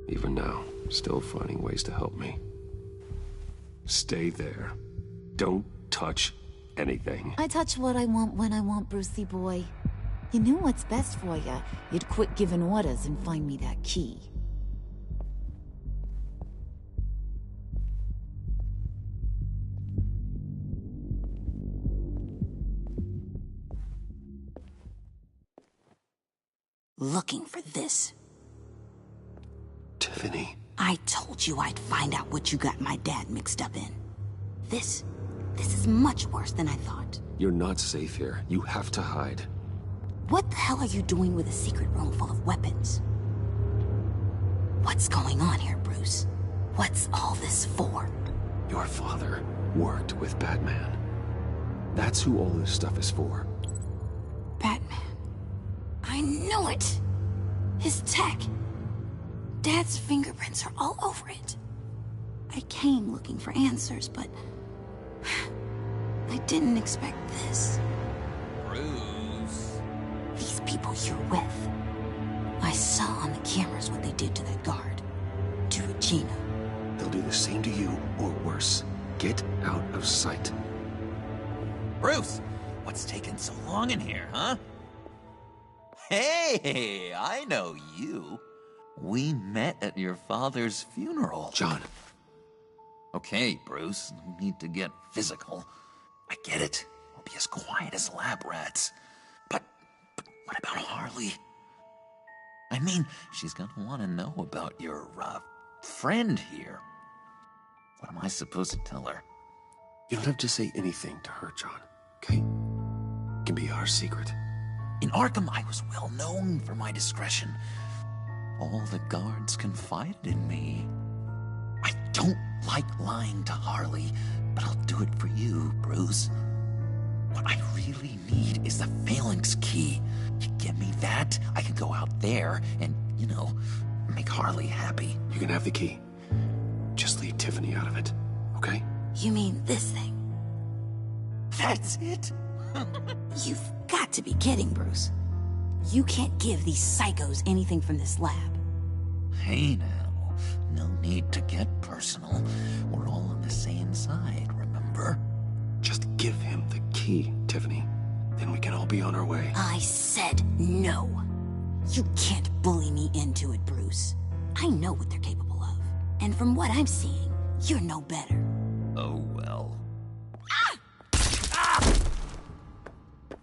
Speaker 1: Even now, still finding ways to help me. Stay there. Don't touch anything.
Speaker 13: I touch what I want when I want, Brucey boy. You knew what's best for you. You'd quit giving orders and find me that key.
Speaker 18: Looking for this.
Speaker 1: Tiffany.
Speaker 18: I told you I'd find out what you got my dad mixed up in. This is much worse than I thought.
Speaker 1: You're not safe here. You have to hide.
Speaker 18: What the hell are you doing with a secret room full of weapons? What's going on here, Bruce? What's all this for?
Speaker 1: Your father worked with Batman. That's who all this stuff is for.
Speaker 18: Batman. I knew it! His tech. Dad's fingerprints are all over it. I came looking for answers, but I didn't expect this.
Speaker 17: Bruce.
Speaker 18: These people you're with. I saw on the cameras what they did to that guard. To Regina.
Speaker 1: They'll do the same to you, or worse. Get out of sight.
Speaker 17: Bruce, what's taking so long in here, huh? Hey, I know you. We met at your father's funeral.
Speaker 1: John.
Speaker 11: Okay, Bruce, no need to get physical. I get it. We'll be as quiet as lab rats. But what about Harley? I mean, she's gonna want to know about your, friend here. What am I supposed to tell her?
Speaker 1: You don't have to say anything to her, John, okay? It can be our secret.
Speaker 11: In Arkham, I was well known for my discretion. All the guards confided in me. I don't like lying to Harley, but I'll do it for you, Bruce. What I really need is the Phalanx key. You give me that, I can go out there and, make Harley happy.
Speaker 1: You can have the key. Just leave Tiffany out of it, okay?
Speaker 18: You mean this thing?
Speaker 11: That's it?
Speaker 18: You've got to be kidding, Bruce. You can't give these psychos anything from this lab.
Speaker 11: Hey now, no need to get personal. We're all on the same side, remember?
Speaker 1: Just give him the key, Tiffany. Then we can all be on our way.
Speaker 18: I said no. You can't bully me into it, Bruce. I know what they're capable of. And from what I'm seeing, you're no better.
Speaker 11: Oh, well.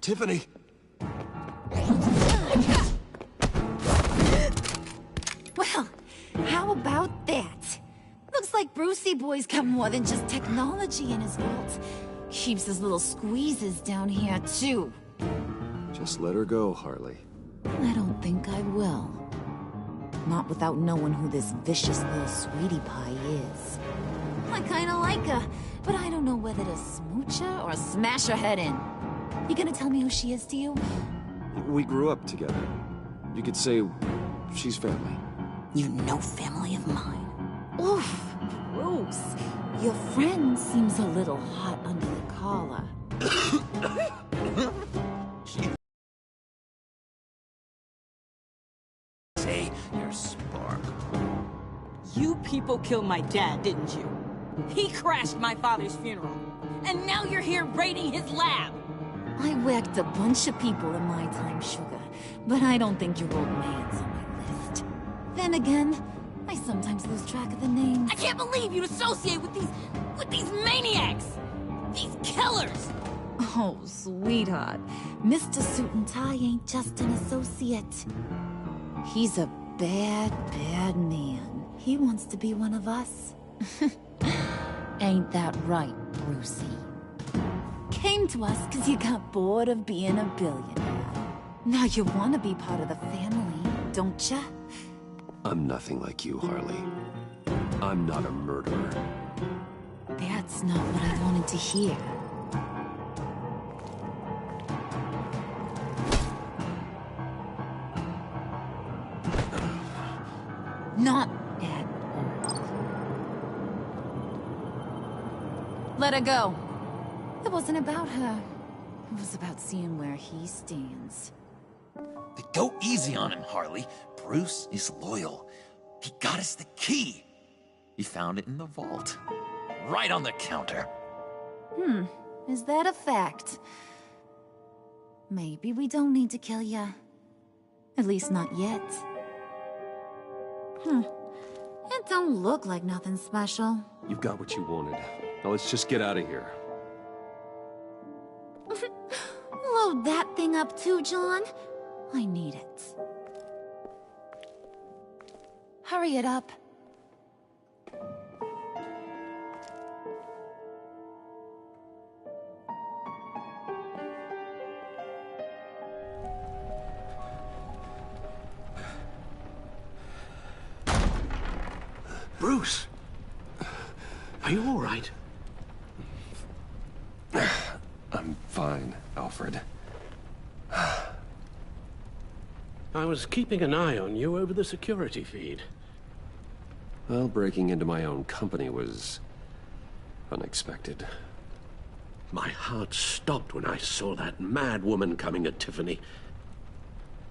Speaker 1: Tiffany!
Speaker 13: Well, how about that? Looks like Brucey Boy's got more than just technology in his vault. Keeps his little squeezes down here, too.
Speaker 1: Just let her go, Harley.
Speaker 13: I don't think I will. Not without knowing who this vicious little sweetie pie is. I kinda like her, but I don't know whether to smooch her or smash her head in. You gonna tell me who she is to you?
Speaker 1: We grew up together. You could say she's family.
Speaker 18: You know family of mine.
Speaker 13: Oof, Bruce. Your friend seems a little hot under the collar.
Speaker 11: Say your spark.
Speaker 15: You people killed my dad, didn't you? He crashed my father's funeral. And now you're here raiding his lab.
Speaker 13: I whacked a bunch of people in my time, Sugar, but I don't think your old man's on my list. Then again, I sometimes lose track of the names.
Speaker 15: I can't believe you'd associate with these maniacs! These killers!
Speaker 13: Oh, sweetheart. Mr. Suit and Tie ain't just an associate. He's a bad, bad man. He wants to be one of us. Ain't that right, Brucey? Came to us because you got bored of being a billionaire. Now you want to be part of the family, don't ya?
Speaker 1: I'm nothing like you, Harley. I'm not a murderer.
Speaker 13: That's not what I wanted to hear. Not at all. Let her go. It wasn't about her. It was about seeing where he stands.
Speaker 11: Go easy on him, Harley. Bruce is loyal. He got us the key. He found it in the vault. Right on the counter.
Speaker 13: Is that a fact? Maybe we don't need to kill ya. At least not yet. It don't look like nothing special.
Speaker 1: You've got what you wanted. Now let's just get out of here.
Speaker 13: Load that thing up too, John. I need it. Hurry it up.
Speaker 10: Bruce! Are you all right?
Speaker 1: I'm fine, Alfred.
Speaker 10: I was keeping an eye on you over the security feed.
Speaker 1: Well, breaking into my own company was unexpected.
Speaker 10: My heart stopped when I saw that mad woman coming at Tiffany.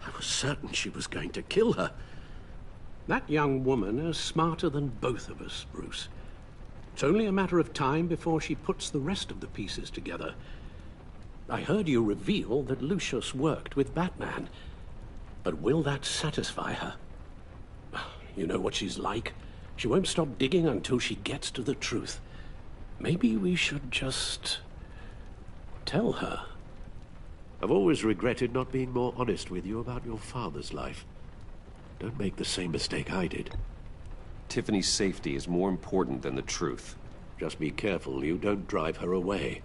Speaker 10: I was certain she was going to kill her. That young woman is smarter than both of us, Bruce. It's only a matter of time before she puts the rest of the pieces together. I heard you reveal that Lucius worked with Batman. But will that satisfy her? You know what she's like. She won't stop digging until she gets to the truth. Maybe we should just tell her. I've always regretted not being more honest with you about your father's life. Don't make the same mistake I did.
Speaker 1: Tiffany's safety is more important than the truth.
Speaker 10: Just be careful you don't drive her away.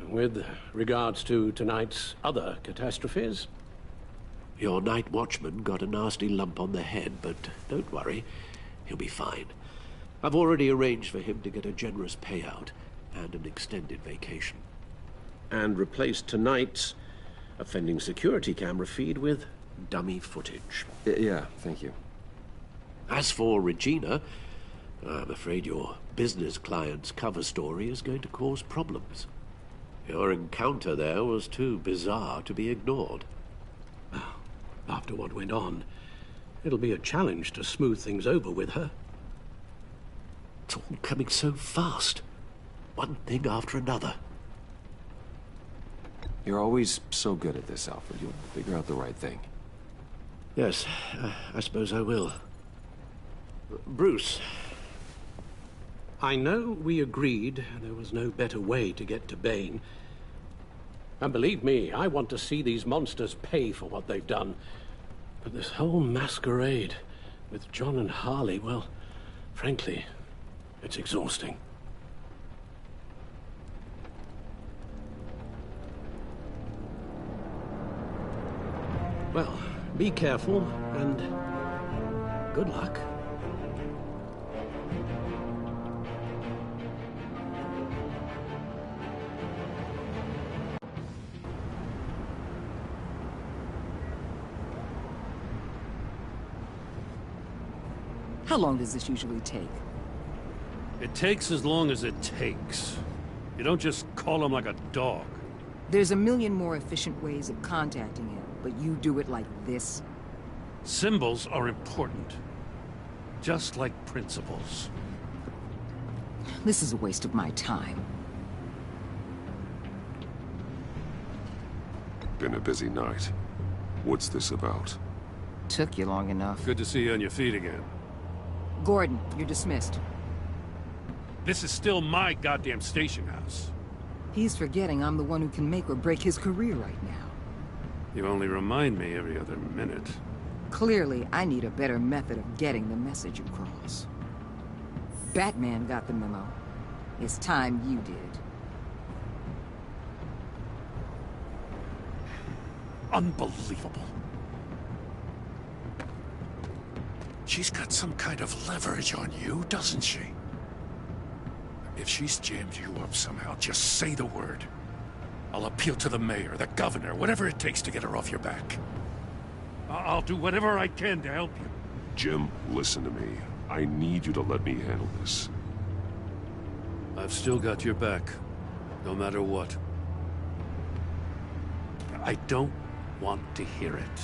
Speaker 10: With regards to tonight's other catastrophes, your night watchman got a nasty lump on the head, but don't worry, he'll be fine. I've already arranged for him to get a generous payout and an extended vacation. And replaced tonight's offending security camera feed with dummy footage.
Speaker 1: Yeah, thank you.
Speaker 10: As for Regina, I'm afraid your business client's cover story is going to cause problems. Your encounter there was too bizarre to be ignored. After what went on, it'll be a challenge to smooth things over with her. It's all coming so fast. One thing after another.
Speaker 1: You're always so good at this, Alfred. You'll figure out the right thing.
Speaker 10: Yes, I suppose I will. Bruce, I know we agreed there was no better way to get to Bane. And believe me, I want to see these monsters pay for what they've done. But this whole masquerade with John and Harley, well, frankly, it's exhausting. Well, be careful, and good luck.
Speaker 2: How long does this usually take?
Speaker 3: It takes as long as it takes. You don't just call him like a dog.
Speaker 2: There's a million more efficient ways of contacting him, but you do it like this?
Speaker 3: Symbols are important. Just like principles.
Speaker 2: This is a waste of my time.
Speaker 16: Been a busy night. What's this about?
Speaker 2: Took you long enough.
Speaker 3: Good to see you on your feet again.
Speaker 2: Gordon, you're dismissed.
Speaker 3: This is still my goddamn station house.
Speaker 2: He's forgetting I'm the one who can make or break his career right now.
Speaker 3: You only remind me every other minute.
Speaker 2: Clearly, I need a better method of getting the message across. Batman got the memo. It's time you did.
Speaker 3: Unbelievable. She's got some kind of leverage on you, doesn't she? If she's jammed you up somehow, just say the word. I'll appeal to the mayor, the governor, whatever it takes to get her off your back. I'll do whatever I can to help you.
Speaker 16: Jim, listen to me. I need you to let me handle this.
Speaker 3: I've still got your back, no matter what. I don't want to hear it.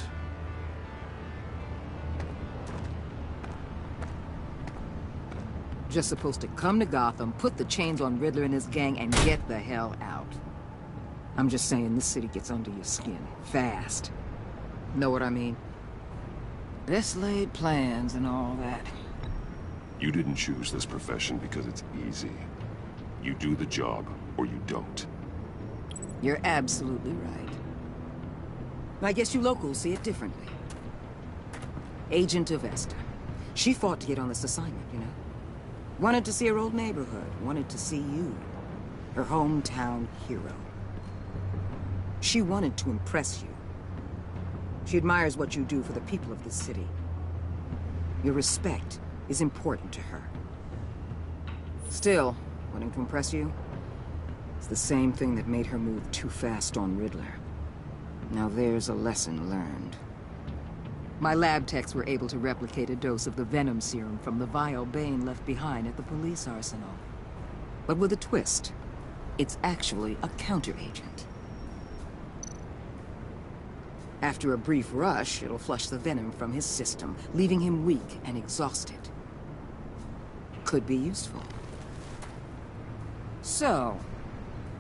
Speaker 2: Just supposed to come to Gotham, put the chains on Riddler and his gang, and get the hell out. I'm just saying, this city gets under your skin. Fast. Know what I mean? Best laid plans and all that.
Speaker 1: You didn't choose this profession because it's easy. You do the job, or you don't.
Speaker 2: You're absolutely right. I guess you locals see it differently. Agent of Esther. She fought to get on this assignment, you know? Wanted to see her old neighborhood. Wanted to see you. Her hometown hero. She wanted to impress you. She admires what you do for the people of this city. Your respect is important to her. Still, wanting to impress you, it's the same thing that made her move too fast on Riddler. Now there's a lesson learned. My lab techs were able to replicate a dose of the venom serum from the vial Bane left behind at the police arsenal. But with a twist, it's actually a counteragent. After a brief rush, it'll flush the venom from his system, leaving him weak and exhausted. Could be useful. So,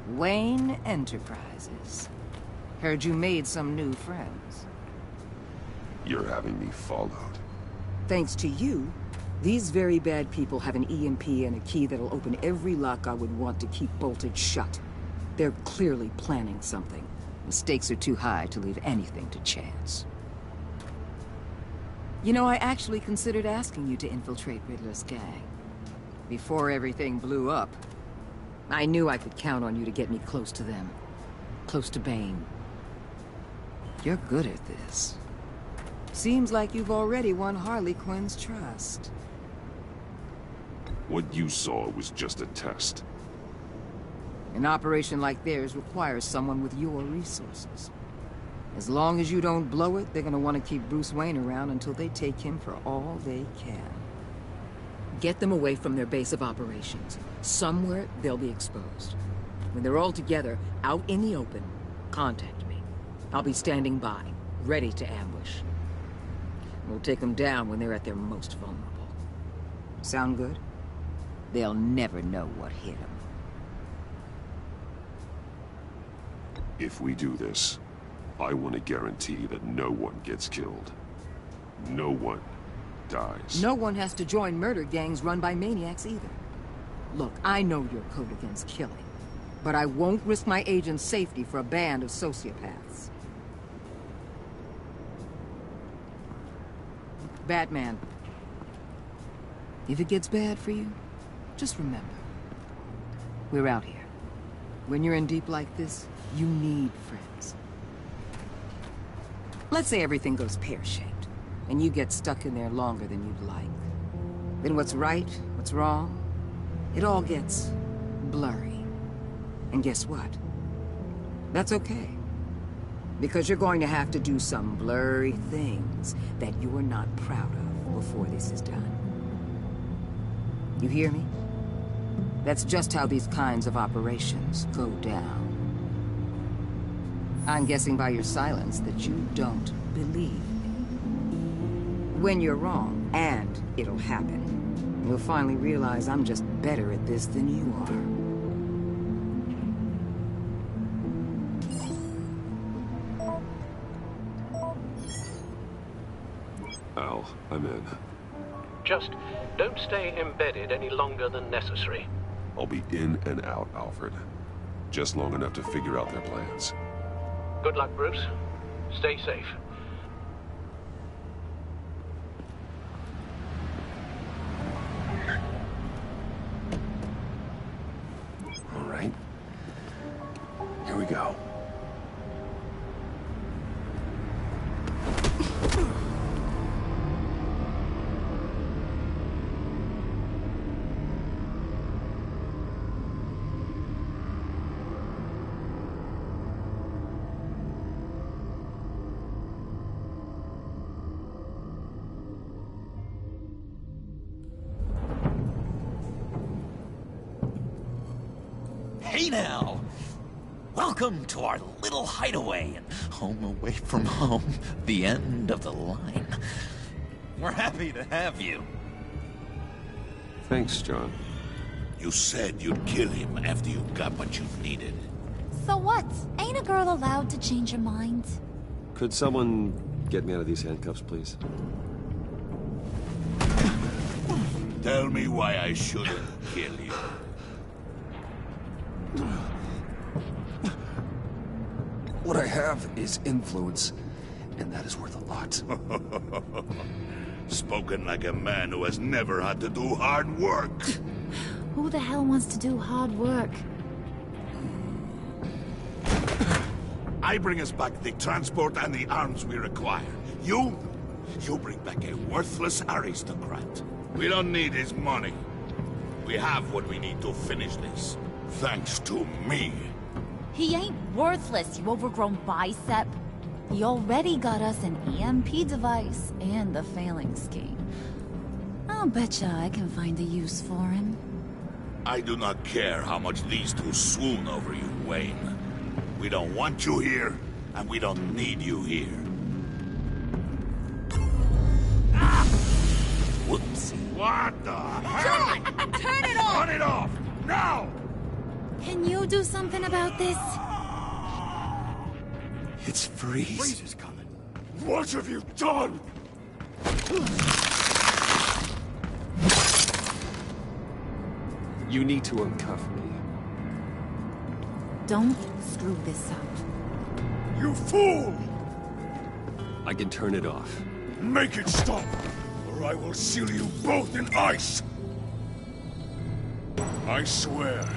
Speaker 2: Wayne Enterprises. Heard you made some new friends.
Speaker 1: You're having me followed.
Speaker 2: Thanks to you, these very bad people have an EMP and a key that'll open every lock I would want to keep bolted shut. They're clearly planning something. The stakes are too high to leave anything to chance. You know, I actually considered asking you to infiltrate Riddler's gang. Before everything blew up, I knew I could count on you to get me close to them. Close to Bane. You're good at this. Seems like you've already won Harley Quinn's trust.
Speaker 1: What you saw was just a test.
Speaker 2: An operation like theirs requires someone with your resources. As long as you don't blow it, they're gonna want to keep Bruce Wayne around until they take him for all they can. Get them away from their base of operations. Somewhere they'll be exposed. When they're all together, out in the open, contact me. I'll be standing by, ready to ambush. We'll take them down when they're at their most vulnerable. Sound good? They'll never know what hit them.
Speaker 1: If we do this, I want to guarantee that no one gets killed. No one dies.
Speaker 2: No one has to join murder gangs run by maniacs either. Look, I know your code against killing, but I won't risk my agent's safety for a band of sociopaths. Batman, if it gets bad for you, just remember, we're out here. When you're in deep like this, you need friends. Let's say everything goes pear-shaped, and you get stuck in there longer than you'd like. Then what's right, what's wrong, it all gets blurry. And guess what? That's okay. Because you're going to have to do some blurry things that you're not proud of before this is done. You hear me? That's just how these kinds of operations go down. I'm guessing by your silence that you don't believe me. When you're wrong, and it'll happen, you'll finally realize I'm just better at this than you are.
Speaker 1: Al, I'm in.
Speaker 10: Just don't stay embedded any longer than necessary.
Speaker 1: I'll be in and out, Alfred. Just long enough to figure out their plans.
Speaker 10: Good luck, Bruce. Stay safe.
Speaker 1: All right. Here we go.
Speaker 17: Hey now!
Speaker 11: Welcome to our little hideaway and home away from home. The end of the line. We're happy to have you.
Speaker 1: Thanks, John.
Speaker 8: You said you'd kill him after you got what you needed.
Speaker 13: So what? Ain't a girl allowed to change her mind?
Speaker 1: Could someone get me out of these handcuffs, please?
Speaker 8: Tell me why I shouldn't kill you.
Speaker 1: What I have is influence, and that is worth a lot.
Speaker 8: Spoken like a man who has never had to do hard work.
Speaker 13: Who the hell wants to do hard work?
Speaker 8: I bring us back the transport and the arms we require. You bring back a worthless aristocrat. We don't need his money. We have what we need to finish this. Thanks to me.
Speaker 13: He ain't worthless, you overgrown bicep. He already got us an EMP device and the failing scheme. I'll betcha I can find a use for him.
Speaker 8: I do not care how much these two swoon over you, Wayne. We don't want you here, and we don't need you here.
Speaker 11: Whoopsie.
Speaker 8: What the hell?
Speaker 15: John! Turn it off!
Speaker 8: Turn it off! Now!
Speaker 13: Can you do something about this?
Speaker 1: It's Freeze.
Speaker 3: Freeze is coming.
Speaker 8: What have you done?
Speaker 1: You need to uncuff me.
Speaker 13: Don't screw this up.
Speaker 8: You fool!
Speaker 1: I can turn it off.
Speaker 8: Make it stop, or I will seal you both in ice!
Speaker 3: I swear,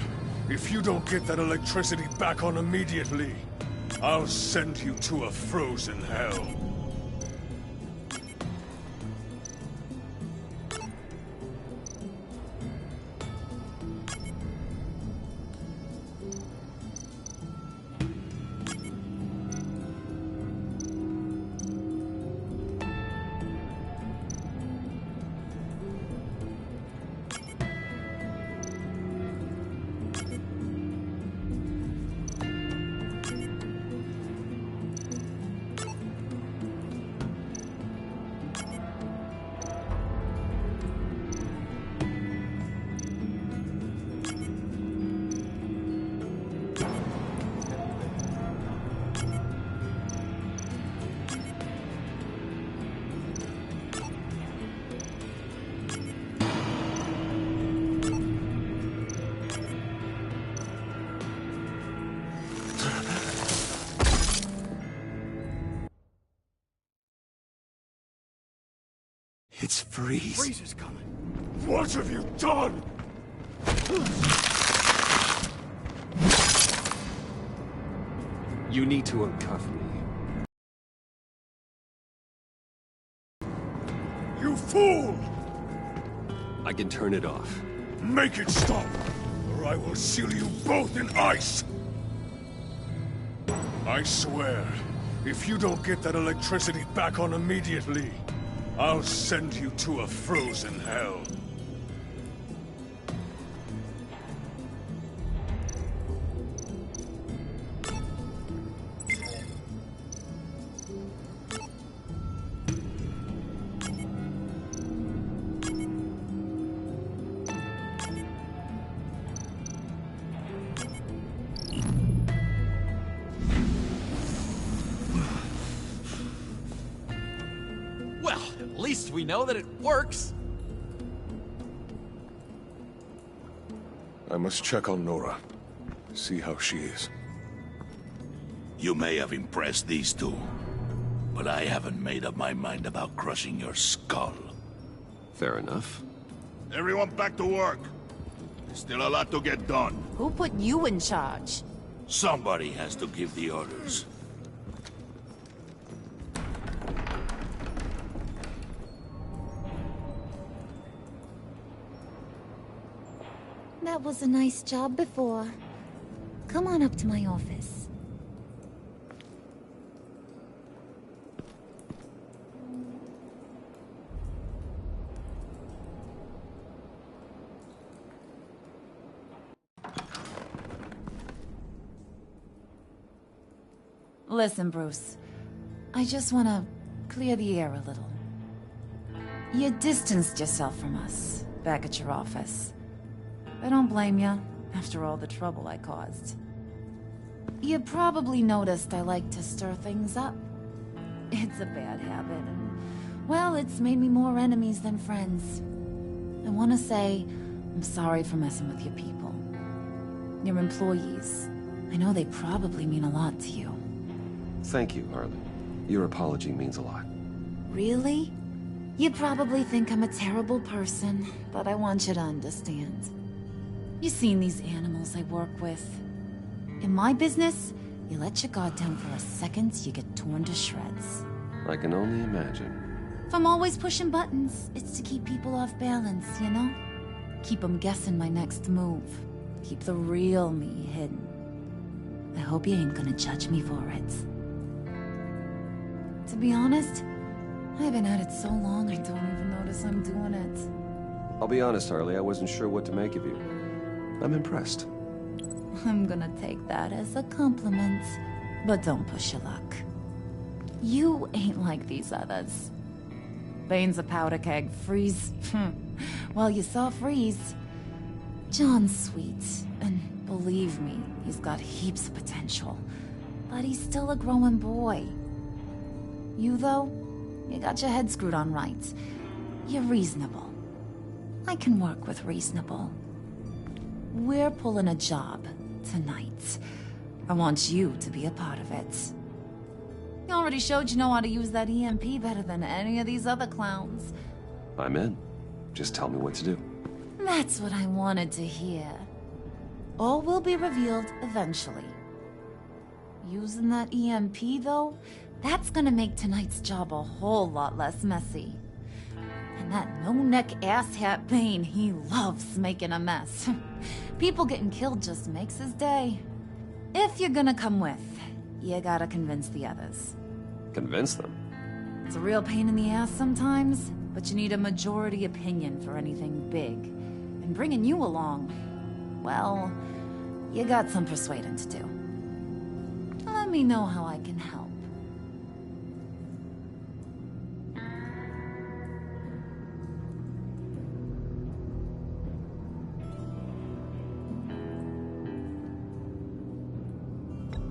Speaker 3: if you don't get that electricity back on immediately, I'll send you to a frozen hell.
Speaker 1: It's Freeze.
Speaker 3: Freeze is coming.
Speaker 8: What have you done?
Speaker 1: You need to uncuff me.
Speaker 8: You fool!
Speaker 1: I can turn it off.
Speaker 8: Make it stop, or I will seal you both in ice!
Speaker 3: I swear, if you don't get that electricity back on immediately, I'll send you to a frozen hell.
Speaker 17: Well, at least we know that it works.
Speaker 3: I must check on Nora. See how she is.
Speaker 8: You may have impressed these two, but I haven't made up my mind about crushing your skull.
Speaker 1: Fair enough.
Speaker 8: Everyone back to work. There's still a lot to get done.
Speaker 15: Who put you in charge?
Speaker 8: Somebody has to give the orders.
Speaker 13: That was a nice job before. Come on up to my office.
Speaker 19: Listen, Bruce. I just want to clear the air a little. You distanced yourself from us, back at your office. I don't blame you, after all the trouble I caused. You probably noticed I like to stir things up. It's a bad habit, and, well, it's made me more enemies than friends. I want to say I'm sorry for messing with your people. Your employees. I know they probably mean a lot to you.
Speaker 1: Thank you, Harley. Your apology means a lot.
Speaker 19: Really? You probably think I'm a terrible person, but I want you to understand. You've seen these animals I work with. In my business, you let your guard down for a second, you get torn to shreds.
Speaker 1: I can only imagine.
Speaker 19: If I'm always pushing buttons, it's to keep people off balance, you know? Keep them guessing my next move. Keep the real me hidden. I hope you ain't gonna judge me for it. To be honest, I've been at it so long I don't even notice I'm doing it.
Speaker 1: I'll be honest, Harley, I wasn't sure what to make of you. I'm impressed.
Speaker 19: I'm gonna take that as a compliment, but don't push your luck. You ain't like these others. Bane's a powder keg, Freeze. Well, you saw Freeze. John's sweet, and believe me, he's got heaps of potential. But he's still a growing boy. You, though, you got your head screwed on right. You're reasonable. I can work with reasonable. We're pulling a job tonight. I want you to be a part of it. You already showed you know how to use that EMP better than any of these other clowns.
Speaker 1: I'm in. Just tell me what to do.
Speaker 19: That's what I wanted to hear. All will be revealed eventually. Using that EMP, though, that's gonna make tonight's job a whole lot less messy. And that no-neck asshat Bane, he loves making a mess. People getting killed just makes his day. If you're gonna come with, you gotta convince the others.
Speaker 1: Convince them?
Speaker 19: It's a real pain in the ass sometimes, but you need a majority opinion for anything big. And bringing you along, well, you got some persuading to do. Let me know how I can help.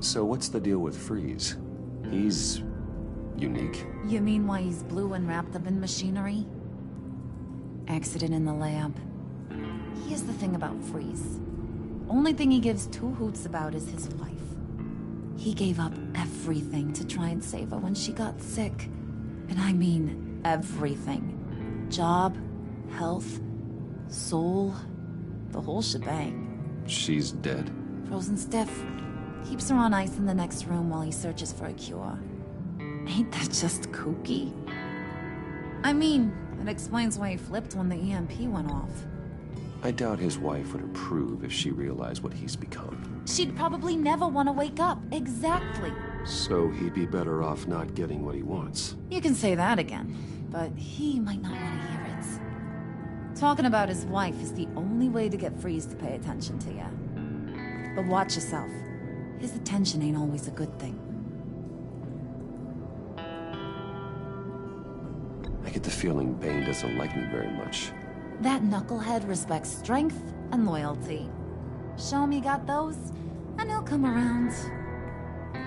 Speaker 1: So what's the deal with Freeze? He's unique.
Speaker 19: You mean why he's blue and wrapped up in machinery? Accident in the lab. Here's the thing about Freeze. Only thing he gives two hoots about is his wife. He gave up everything to try and save her when she got sick. And I mean everything. Job, health, soul, the whole shebang.
Speaker 1: She's dead?
Speaker 19: Frozen stiff. Keeps her on ice in the next room while he searches for a cure. Ain't that just kooky? I mean, it explains why he flipped when the EMP went off.
Speaker 1: I doubt his wife would approve if she realized what he's become.
Speaker 19: She'd probably never want to wake up. Exactly.
Speaker 1: So he'd be better off not getting what he wants.
Speaker 19: You can say that again, but he might not want to hear it. Talking about his wife is the only way to get Freeze to pay attention to you. But watch yourself. His attention ain't always a good thing.
Speaker 1: I get the feeling Bane doesn't like me very much.
Speaker 19: That knucklehead respects strength and loyalty. Show him you got those, and he'll come around.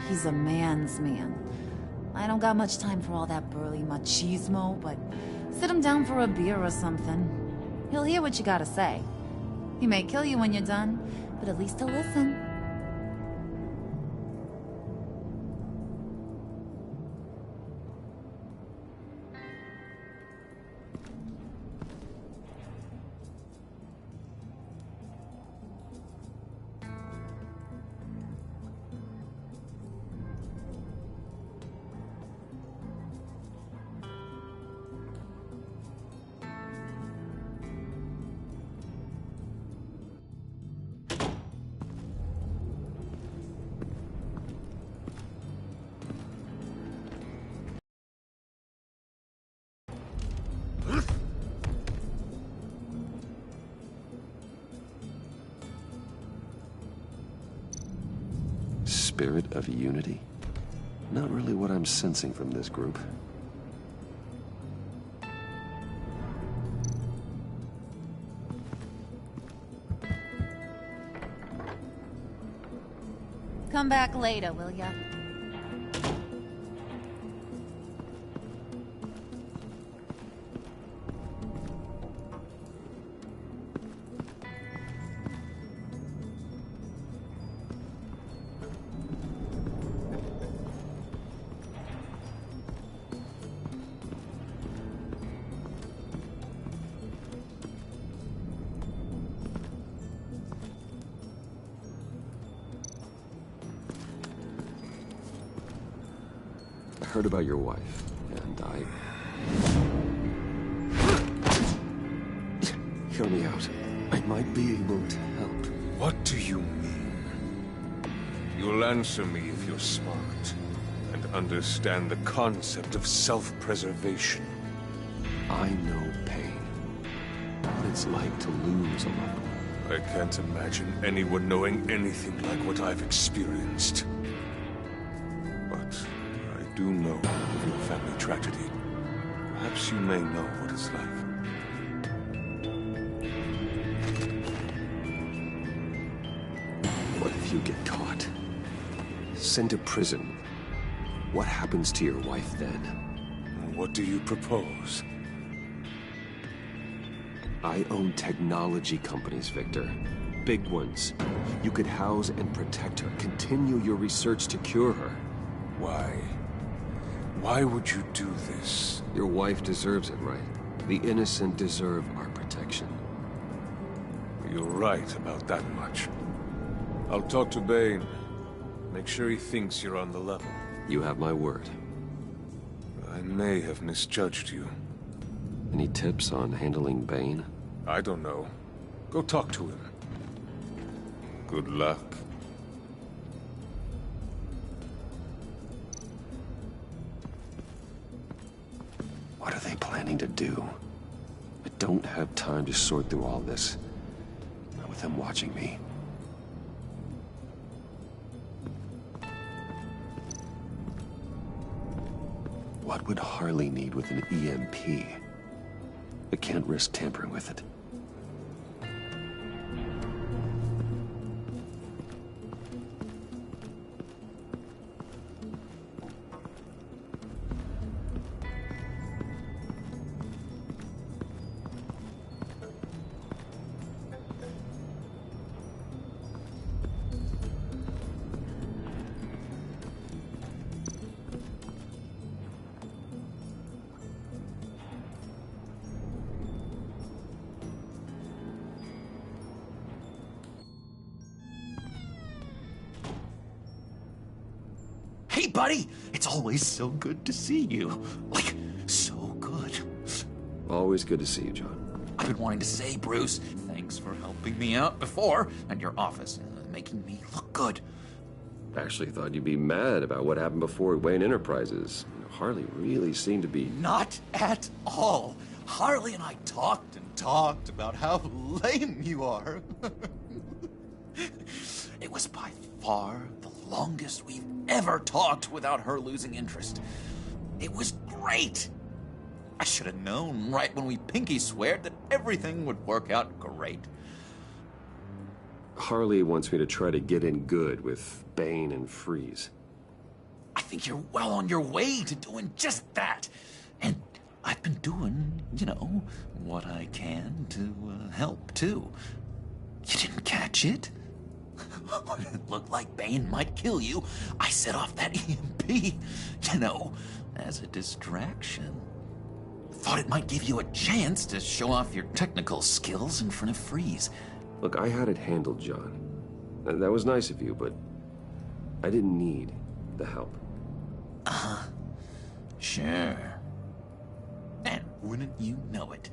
Speaker 19: He's a man's man. I don't got much time for all that burly machismo, but sit him down for a beer or something. He'll hear what you gotta say. He may kill you when you're done, but at least he'll listen.
Speaker 1: Spirit of unity? Not really what I'm sensing from this group.
Speaker 19: Come back later, will ya?
Speaker 1: I heard about your wife, and Hear me out. I might be able to help.
Speaker 20: What do you mean? You'll answer me if you're smart, and understand the concept of self-preservation.
Speaker 1: I know pain. What it's like to lose a loved one.
Speaker 20: I can't imagine anyone knowing anything like what I've experienced. But I do know of your family tragedy. Perhaps you may know what it's like.
Speaker 1: What if you get caught? Sent to prison? What happens to your wife then?
Speaker 20: What do you propose?
Speaker 1: I own technology companies, Victor. Big ones. You could house and protect her. Continue your research to cure her.
Speaker 20: Why? Why would you do this?
Speaker 1: Your wife deserves it, right? The innocent deserve our protection.
Speaker 20: You're right about that much. I'll talk to Bane. Make sure he thinks you're on the level.
Speaker 1: You have my word.
Speaker 20: I may have misjudged you.
Speaker 1: Any tips on handling Bane?
Speaker 20: I don't know. Go talk to him. Good luck.
Speaker 1: What are they planning to do? I don't have time to sort through all this. Not with them watching me. What would Harley need with an EMP? I can't risk tampering with it.
Speaker 11: Hey, buddy! It's always so good to see you. Like, so good.
Speaker 1: Always good to see you, John.
Speaker 11: I've been wanting to say, Bruce, thanks for helping me out before at your office, making me look good.
Speaker 1: Actually thought you'd be mad about what happened before Wayne Enterprises. Harley really seemed to be...
Speaker 11: Not at all. Harley and I talked and talked about how lame you are. It was by far the longest we've ever talked without her losing interest. It was great. I should have known right when we pinky sweared that everything would work out great.
Speaker 1: Harley wants me to try to get in good with Bane and Freeze.
Speaker 11: I think you're well on your way to doing just that. And I've been doing, you know, what I can to help, too. You didn't catch it? When it looked like Bane might kill you, I set off that EMP, you know, as a distraction. Thought it might give you a chance to show off your technical skills in front of Freeze.
Speaker 1: Look, I had it handled, John. That was nice of you, but I didn't need the help.
Speaker 11: Sure. And wouldn't you know it,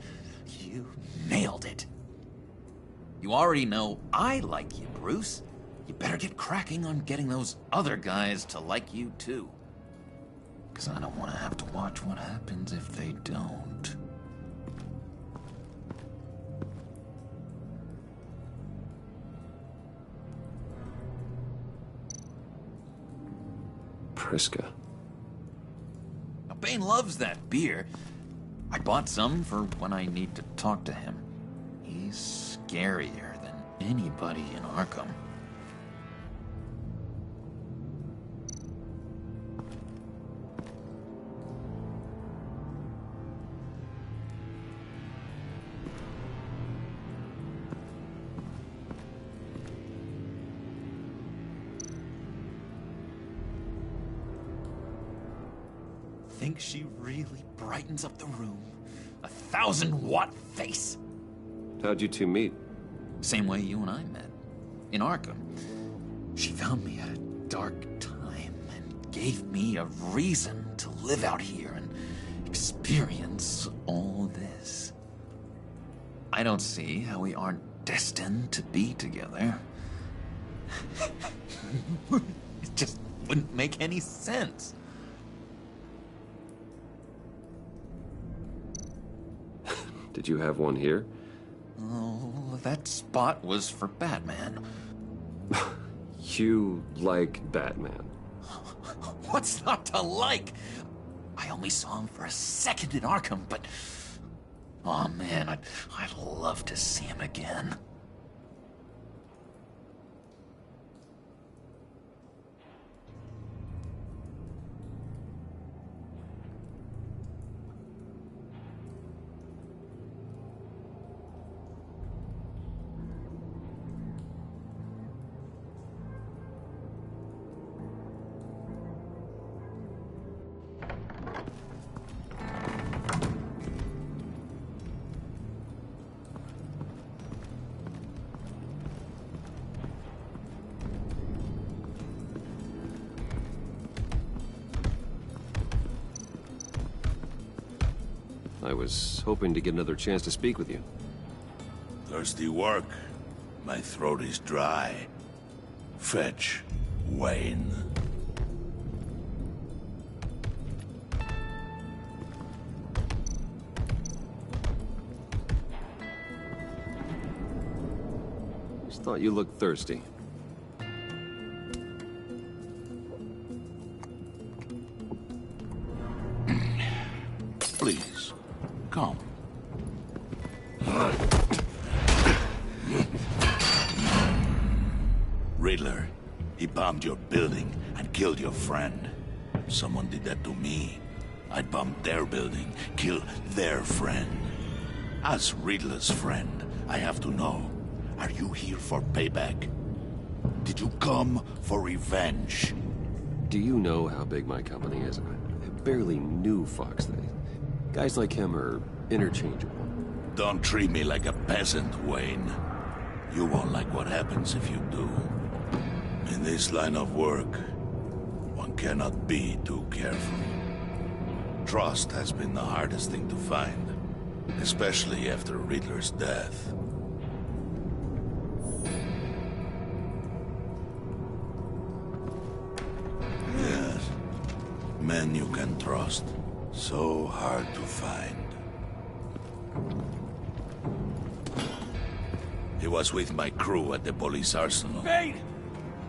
Speaker 11: you nailed it. You already know I like you, Bruce. You better get cracking on getting those other guys to like you, too. Because I don't want to have to watch what happens if they don't.
Speaker 1: Priska.
Speaker 11: Wayne loves that beer. I bought some for when I need to talk to him. He's scarier than anybody in Arkham. Think she really brightens up the room? 1,000-watt face!
Speaker 1: How'd you two meet?
Speaker 11: Same way you and I met. In Arkham. She found me at a dark time and gave me a reason to live out here and experience all this. I don't see how we aren't destined to be together. It just wouldn't make any sense.
Speaker 1: Did you have one here?
Speaker 11: Oh, that spot was for Batman.
Speaker 1: You like Batman?
Speaker 11: What's not to like? I only saw him for a second in Arkham, but... oh man, I'd love to see him again.
Speaker 1: I was hoping to get another chance to speak with you.
Speaker 8: Thirsty work. My throat is dry. Fetch, Wayne.
Speaker 1: Just thought you looked thirsty.
Speaker 8: Please, come. Riddler, he bombed your building and killed your friend. If someone did that to me, I'd bomb their building, kill their friend. As Riddler's friend, I have to know, are you here for payback? Did you come for revenge?
Speaker 1: Do you know how big my company is? I barely knew Fox. Guys like him are interchangeable.
Speaker 8: Don't treat me like a peasant, Wayne. You won't like what happens if you do. In this line of work, one cannot be too careful. Trust has been the hardest thing to find, especially after Riddler's death. Yes, men you can trust. So hard to find. He was with my crew at the police arsenal.
Speaker 6: Bane!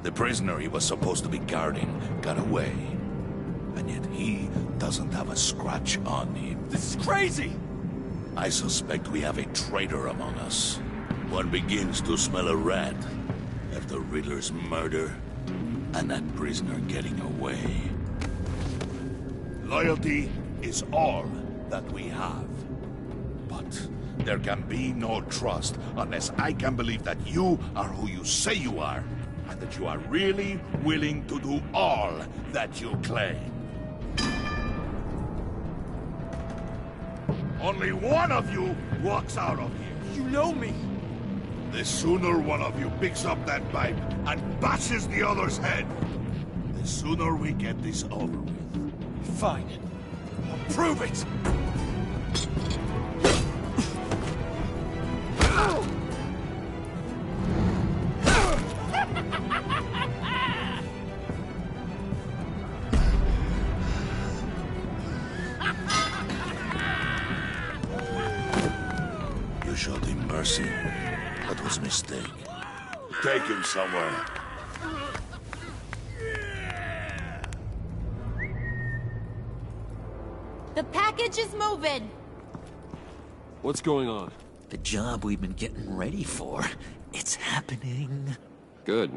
Speaker 8: The prisoner he was supposed to be guarding got away. And yet he doesn't have a scratch on him.
Speaker 6: This is crazy!
Speaker 8: I suspect we have a traitor among us. One begins to smell a rat after Riddler's murder and that prisoner getting away. Loyalty is all that we have. But there can be no trust unless I can believe that you are who you say you are, and that you are really willing to do all that you claim. Only one of you walks out of here.
Speaker 6: You know me.
Speaker 8: The sooner one of you picks up that pipe and bashes the other's head, the sooner we get this over with.
Speaker 6: Fine. I'll prove it!
Speaker 8: You showed him mercy. That was a mistake. Take him somewhere.
Speaker 15: The package is moving!
Speaker 14: What's going on?
Speaker 11: The job we've been getting ready for. It's happening.
Speaker 14: Good.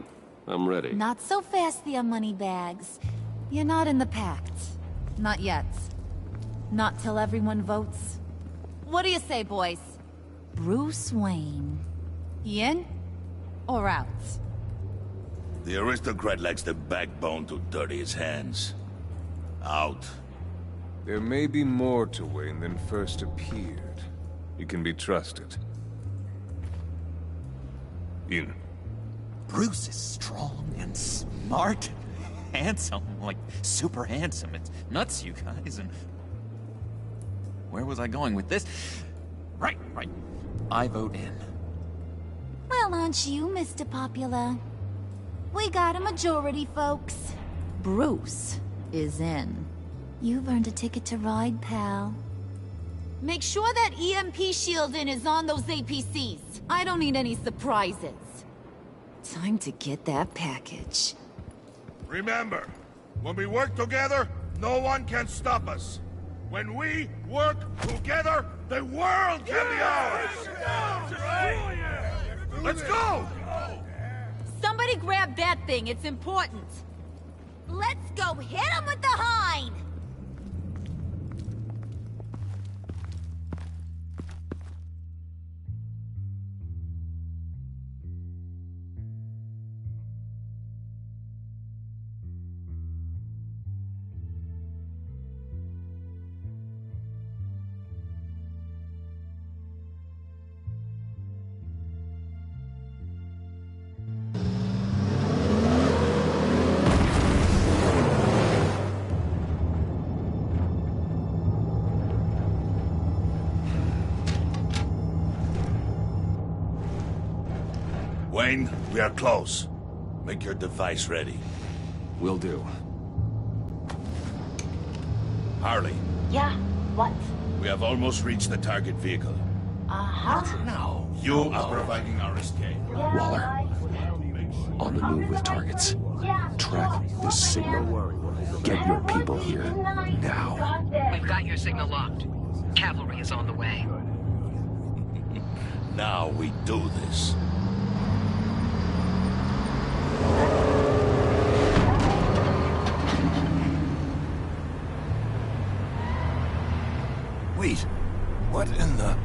Speaker 14: I'm ready.
Speaker 13: Not so fast, the Moneybags. You're not in the pact. Not yet. Not till everyone votes. What do you say, boys? Bruce Wayne. In or out?
Speaker 8: The aristocrat lacks the backbone to dirty his hands. Out.
Speaker 20: There may be more to Wayne than first appeared. You can be trusted. In.
Speaker 11: Bruce is strong and smart. Handsome, like super handsome. It's nuts, you guys, and... Where was I going with this? Right. I vote in.
Speaker 13: Well, aren't you, Mr. Popular? We got a majority, folks. Bruce is in. You've earned a ticket to ride, pal. Make sure that EMP shielding is on those APCs. I don't need any surprises. Time to get that package.
Speaker 8: Remember, when we work together, no one can stop us. When we work together, the world can be ours! Let's go!
Speaker 15: Somebody grab that thing, it's important.
Speaker 13: Let's go hit him with the hind!
Speaker 8: Wayne, we are close. Make your device ready.
Speaker 14: Will do.
Speaker 8: Harley,
Speaker 18: Yeah, what?
Speaker 8: we have almost reached the target vehicle.
Speaker 18: Uh-huh.
Speaker 8: Now, you are providing our escape.
Speaker 1: Waller, on the move with targets. Track this signal. Get your people here, now.
Speaker 2: We've got your signal locked. Cavalry is on the way.
Speaker 8: Now we do this.
Speaker 11: Wait, what in the...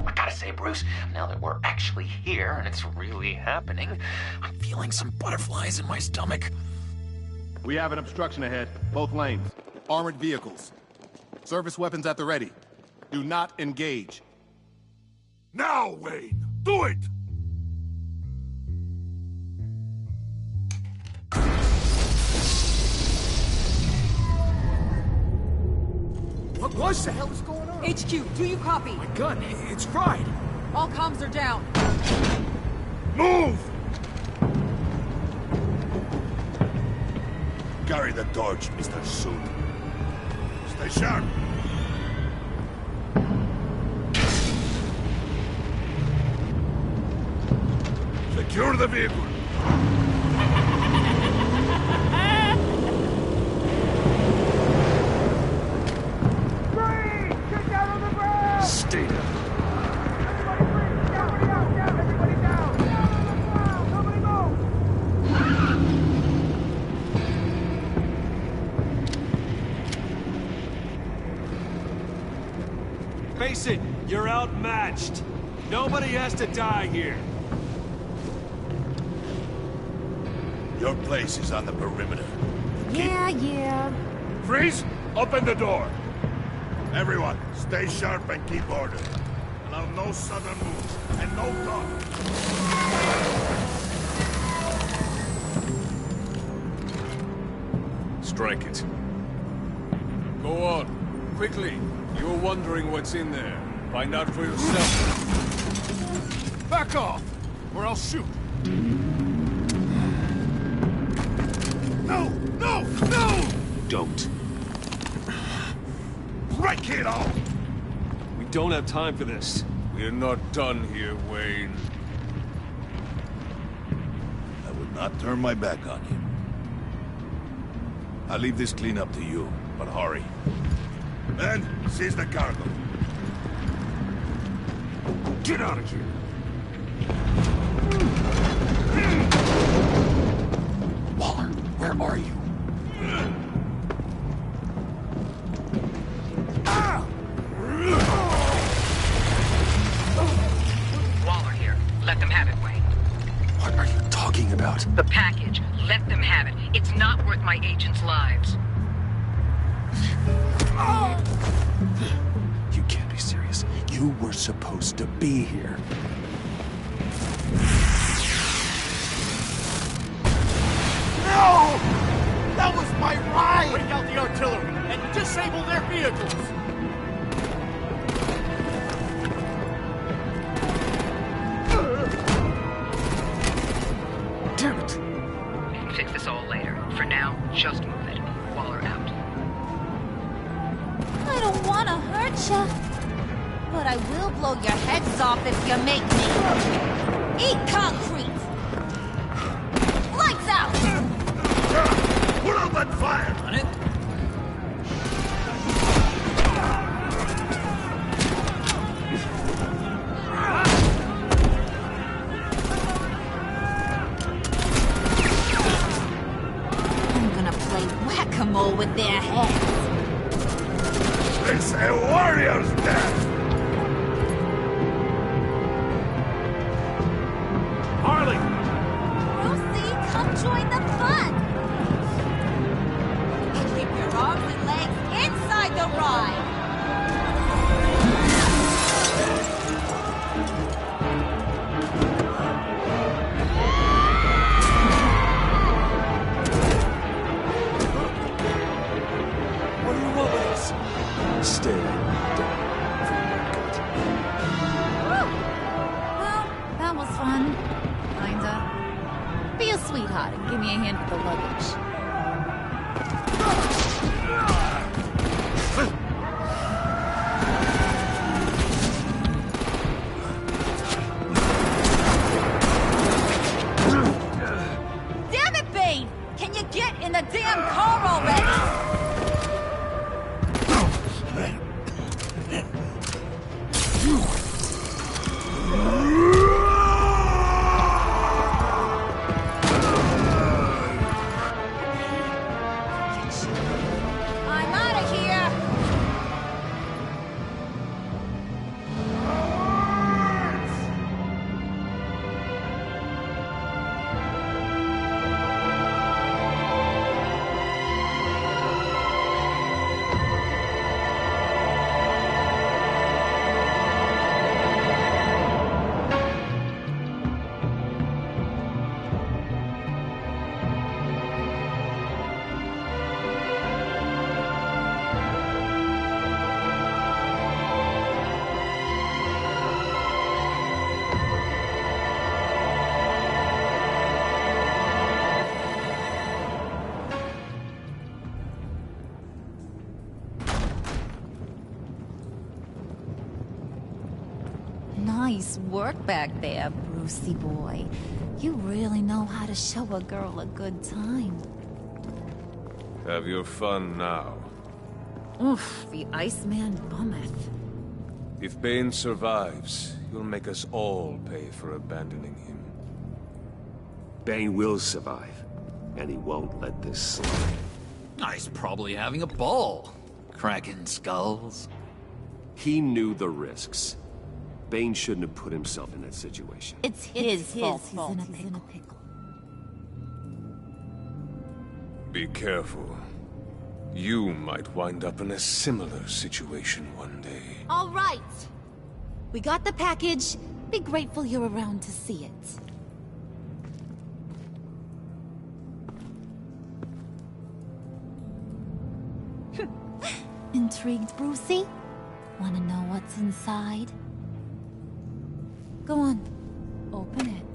Speaker 11: I gotta say, Bruce, now that we're actually here and it's really happening, I'm feeling some butterflies in my stomach.
Speaker 14: We have an obstruction ahead, both lanes. Armored vehicles. Service weapons at the ready. Do not engage.
Speaker 8: Now, Wayne! Do it!
Speaker 7: What the hell is going on?
Speaker 15: HQ, do you copy?
Speaker 7: My gun, it's fried.
Speaker 15: All comms are down.
Speaker 8: Move! Carry the torch, Mr. Soot. Stay sharp. Secure the vehicle.
Speaker 1: Stay down.
Speaker 6: Face it, you're outmatched. Nobody has to die here.
Speaker 8: Your place is on the perimeter.
Speaker 13: Yeah.
Speaker 8: Freeze! Open the door! Everyone, stay sharp and keep order. Allow no sudden moves, and no talk.
Speaker 20: Strike it. Go on. Quickly. You're wondering what's in there. Find out for yourself.
Speaker 14: Back off, or I'll shoot.
Speaker 8: No!
Speaker 14: Don't.
Speaker 8: Break it off!
Speaker 14: We don't have time for this.
Speaker 20: We're not done here, Wayne.
Speaker 8: I will not turn my back on you. I'll leave this cleanup to you. but hurry. Then, seize the cargo.
Speaker 3: Get out of here!
Speaker 1: Waller, where are you?
Speaker 2: Waller here. Let them have it, Wayne.
Speaker 1: What are you talking about?
Speaker 2: The package. Let them have it. It's not worth my agents' lives.
Speaker 1: You can't be serious. You were supposed to be here.
Speaker 8: No! That was my ride!
Speaker 7: Break out the artillery and disable their vehicles!
Speaker 1: Damn it!
Speaker 2: We can fix this all later. For now, just move it. Waller out.
Speaker 13: I don't want to hurt ya, but I will blow your heads off if you make me. Eat concrete! Lights out!
Speaker 8: Put up that fire!
Speaker 17: On it.
Speaker 13: I'm gonna play whack-a-mole with their heads.
Speaker 8: It's a warrior's death!
Speaker 7: Harley!
Speaker 13: Lucy, come join the fun! And keep your arms and legs inside the ride!
Speaker 17: What do you want with us?
Speaker 1: Stay down.
Speaker 19: Well, that was fun. Kinda. Be a sweetheart and give me a hand with the luggage.
Speaker 13: Damn it, Bane! Can you get in the damn car already? I'm out of here!
Speaker 19: Nice work back there, Brucey boy. You really know how to show a girl a good time.
Speaker 20: Have your fun now.
Speaker 19: Oof, the Iceman bummeth.
Speaker 20: If Bane survives, you'll make us all pay for abandoning him.
Speaker 1: Bane will survive, and he won't let this slide.
Speaker 17: He's probably having a ball. Cracking skulls.
Speaker 1: He knew the risks. Bane shouldn't have put himself in that situation.
Speaker 13: It's his fault.
Speaker 19: He's in a pickle.
Speaker 20: Be careful. You might wind up in a similar situation one day.
Speaker 13: All right. We got the package. Be grateful you're around to see it. Intrigued, Brucey? Wanna know what's inside? Go on. Open it.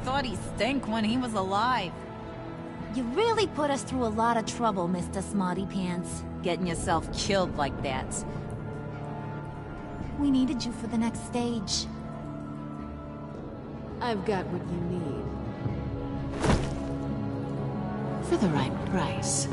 Speaker 19: thought he stank when he was alive.
Speaker 13: You really put us through a lot of trouble, Mr. Smarty Pants.
Speaker 19: Getting yourself killed like that.
Speaker 13: We needed you for the next stage.
Speaker 21: I've got what you need. For the right price.